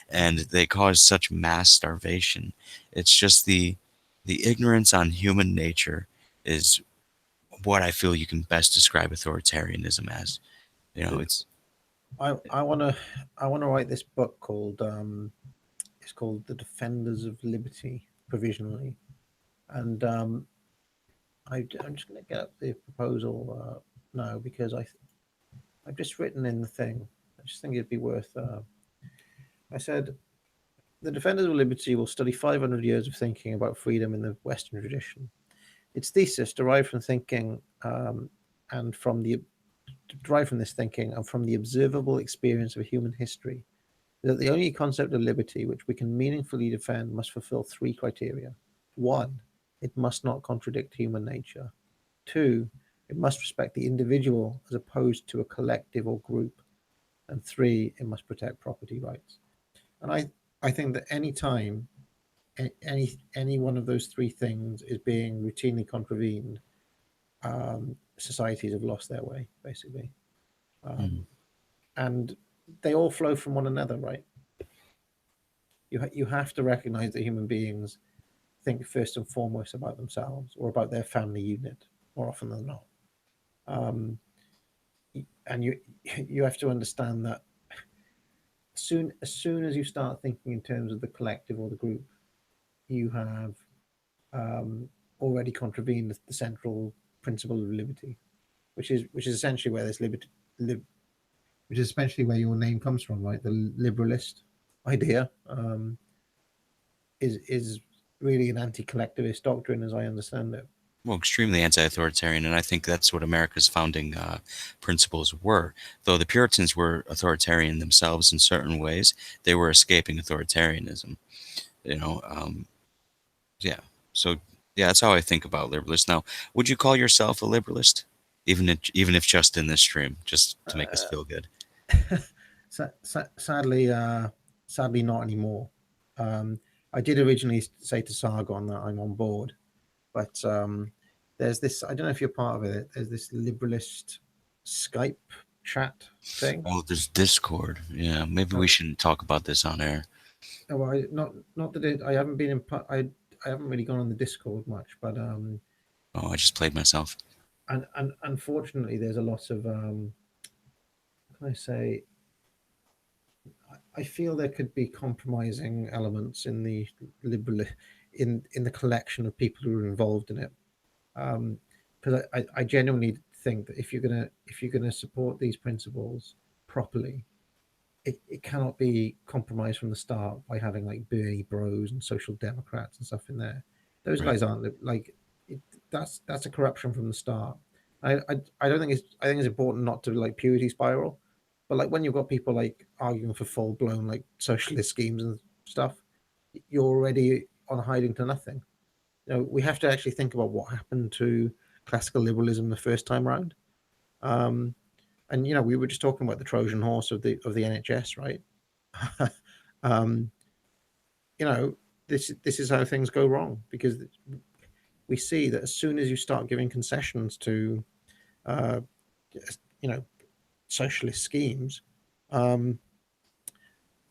and they cause such mass starvation. It's just the ignorance on human nature is what I feel you can best describe authoritarianism as. You know, The- it's I wanna write this book called it's called The Defenders of Liberty provisionally, and I'm just gonna get up the proposal now because I've just written in the thing. I just think it'd be worth. I said the Defenders of Liberty will study 500 years of thinking about freedom in the Western tradition. Its thesis derived from thinking and from the derived from this thinking and from the observable experience of human history that the only concept of liberty which we can meaningfully defend must fulfill three criteria. One, it must not contradict human nature. Two, it must respect the individual as opposed to a collective or group. And three, it must protect property rights. And I think that any time any one of those three things is being routinely contravened, societies have lost their way, basically. mm, Um, and they all flow from one another, right? You have to recognize that human beings think first and foremost about themselves or about their family unit more often than not. Um, and you have to understand that as soon as you start thinking in terms of the collective or the group, you have already contravened the central principle of liberty, which is essentially where this liberty, which is essentially where your name comes from, right? The liberalist idea is really an anti-collectivist doctrine, as I understand it. well, extremely anti-authoritarian, and I think that's what America's founding principles were. Though the Puritans were authoritarian themselves in certain ways, they were escaping authoritarianism. You know, yeah. So yeah, that's how I think about liberalists. Now, would you call yourself a liberalist, even if just in this stream, just to make us feel good? Sadly, sadly, not anymore. Um, I did originally say to Sargon that I'm on board, but there's this. I don't know if you're part of it. There's this liberalist Skype chat thing. Oh, there's Discord. Yeah, maybe we Oh, shouldn't talk about this on air. well, not that I haven't been in. I haven't really gone on the Discord much, but Oh, I just played myself. and unfortunately, there's a lot of how can I say? I feel there could be compromising elements in the liberal in the collection of people who are involved in it. Because I genuinely think that if you're gonna support these principles properly, it cannot be compromised from the start by having like Bernie Bros and Social Democrats and stuff in there. Those Right. guys aren't like it, that's a corruption from the start. I don't think I think it's important not to like purity spiral, but like when you've got people like arguing for full blown like socialist schemes and stuff, you're already on hiding to nothing. We have to actually think about what happened to classical liberalism the first time around. Um, and we were just talking about the Trojan horse of the NHS, right? um, you know, this is how things go wrong because we see that as soon as you start giving concessions to uh, you know socialist schemes, um,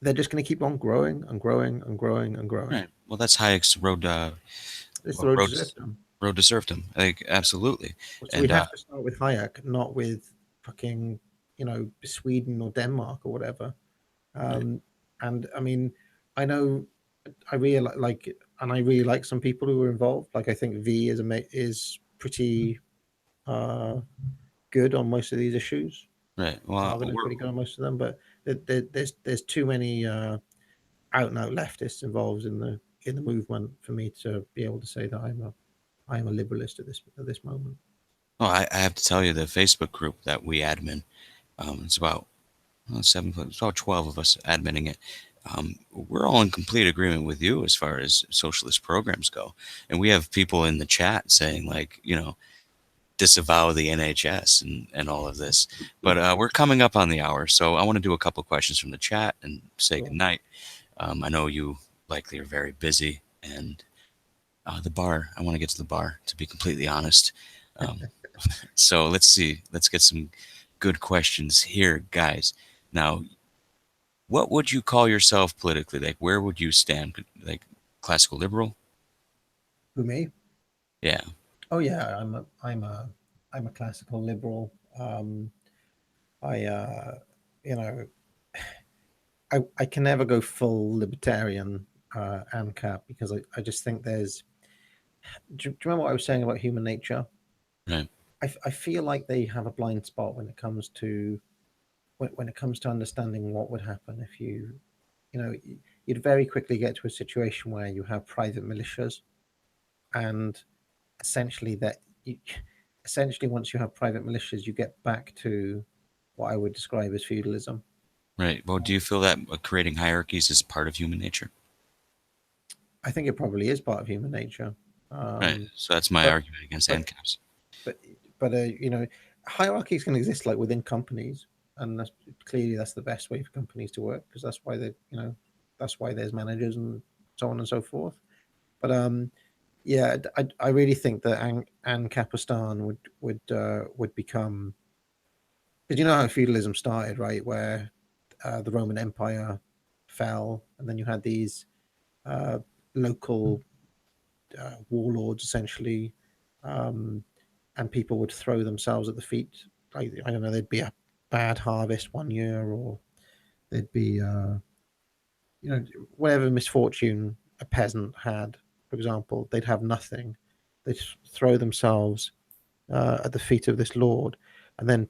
they're just going to keep on growing and growing and growing and growing. Right. Well, that's Hayek's road. It's the Well, road to road serfdom. road to serfdom. Like absolutely. So we And have to start with Hayek, not with fucking Sweden or Denmark or whatever. right, Um, and I mean, I know I really like, and I really like some people who were involved. Like I think V is pretty uh, good on most of these issues. right. Well, Sargon is pretty good on most of them, but there's too many out and out leftists involved in the movement for me to be able to say that I am a liberalist at this moment. Oh, I have to tell you, the Facebook group that we admin, it's about it's about 12 of us admitting it. We're all in complete agreement with you as far as socialist programs go, and we have people in the chat saying like, disavow the NHS and all of this. But we're coming up on the hour, so I want to do a couple of questions from the chat and say Sure. goodnight. I know you likely are very busy, and the bar. I want to get to the bar, to be completely honest. Um, so let's see. Let's get some good questions here, guys. Now, what would you call yourself politically? Like, where would you stand? Like, classical liberal? Who, me? Yeah, Oh yeah, I'm a classical liberal. I you know I can never go full libertarian ANCAP because I just think there's. Do you remember what I was saying about human nature? right, I feel like they have a blind spot when it comes to when it comes to understanding what would happen if you know you'd very quickly get to a situation where you have private militias and essentially that you, essentially once you have private militias you get back to what I would describe as feudalism. right. Well, do you feel that creating hierarchies is part of human nature? I think it probably is part of human nature. Right. Um, So that's my but argument against but ANCAPs. but hierarchies can exist like within companies, and clearly that's the best way for companies to work because that's why that's why there's managers and so on and so forth. But yeah, I really think that Ancapistan would become, because you know how feudalism started, right? Where the Roman Empire fell, and then you had these uh, local warlords essentially, um, and people would throw themselves at the feet. Like I don't know, there'd be a bad harvest one year, or there'd be you know whatever misfortune a peasant had, for example, they'd have nothing. They'd throw themselves at the feet of this lord, and then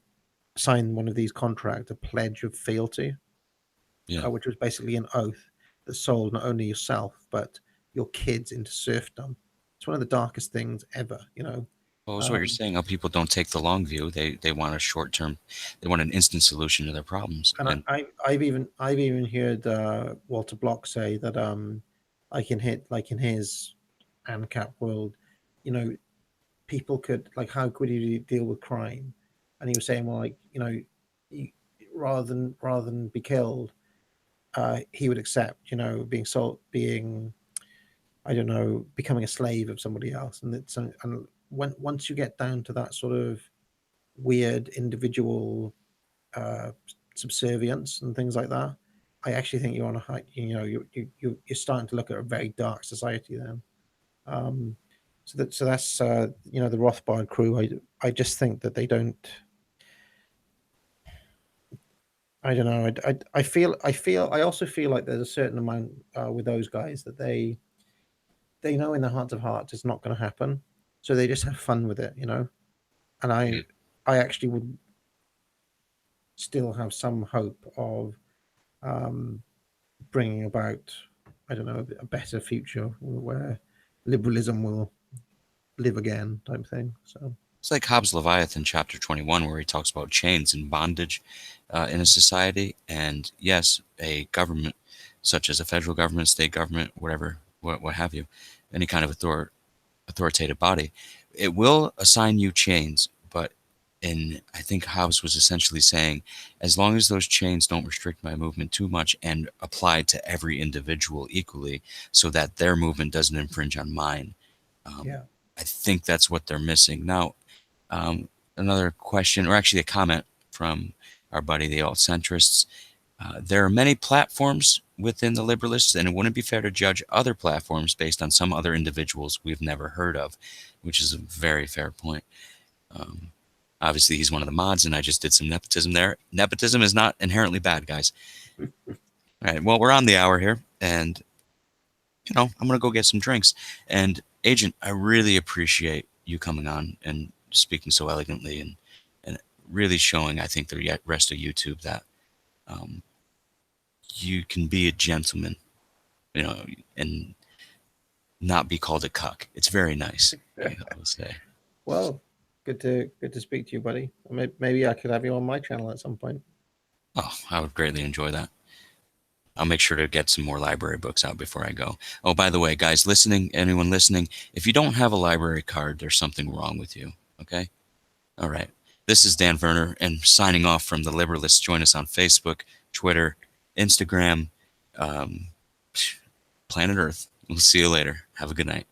sign one of these contracts, a pledge of fealty, Yeah. which was basically an oath that sold not only yourself but your kids into serfdom. It's one of the darkest things ever, you know. Well, it's what you're Um, saying. How people don't take the long view. They want a short term. They want an instant solution to their problems. and And I've even heard Walter Block say that like in his ANCAP world, you know, people could like how could you deal with crime, and he was saying well like you, rather than be killed, he would accept being sold, being I don't know, becoming a slave of somebody else, and when once you get down to that sort of weird individual uh, subservience and things like that, I actually think you're on a high. You're starting to look at a very dark society then. Um, that's the Rothbard crew. I just think that they don't. I don't know. I also feel like there's a certain amount with those guys that they know in their hearts of hearts it's not going to happen, so they just have fun with it. And I actually would still have some hope of um, bringing about, I don't know, a better future where liberalism will live again, type thing. So it's like Hobbes' Leviathan, chapter 21, where he talks about chains and bondage in a society. And yes, a government, such as a federal government, state government, whatever, what have you, any kind of authoritative body, it will assign you chains. But I think Hobbes was essentially saying, as long as those chains don't restrict my movement too much and apply to every individual equally, so that their movement doesn't infringe on mine. Um, yeah, I think that's what they're missing. Now, um, another question, or actually a comment from our buddy, the alt centrists. There are many platforms within the Liberalists, and it wouldn't be fair to judge other platforms based on some other individuals we've never heard of, which is a very fair point. Um, Obviously, he's one of the mods, and I just did some nepotism there. Nepotism is not inherently bad, guys. All right, well, we're on the hour here, and I'm gonna go get some drinks. And Agent, I really appreciate you coming on and speaking so elegantly and really showing, I think, the rest of YouTube that um, you can be a gentleman, you know, and not be called a cuck. It's very nice, I will say. well. Good to speak to you, buddy. Maybe I could have you on my channel at some point. Oh, I would greatly enjoy that. I'll make sure to get some more library books out before I go. Oh, by the way, guys listening, anyone listening, if you don't have a library card, there's something wrong with you. Okay? All right. This is Dan Verner, and signing off from the Liberalists. Join us on Facebook, Twitter, Instagram, um, planet Earth. We'll see you later. Have a good night.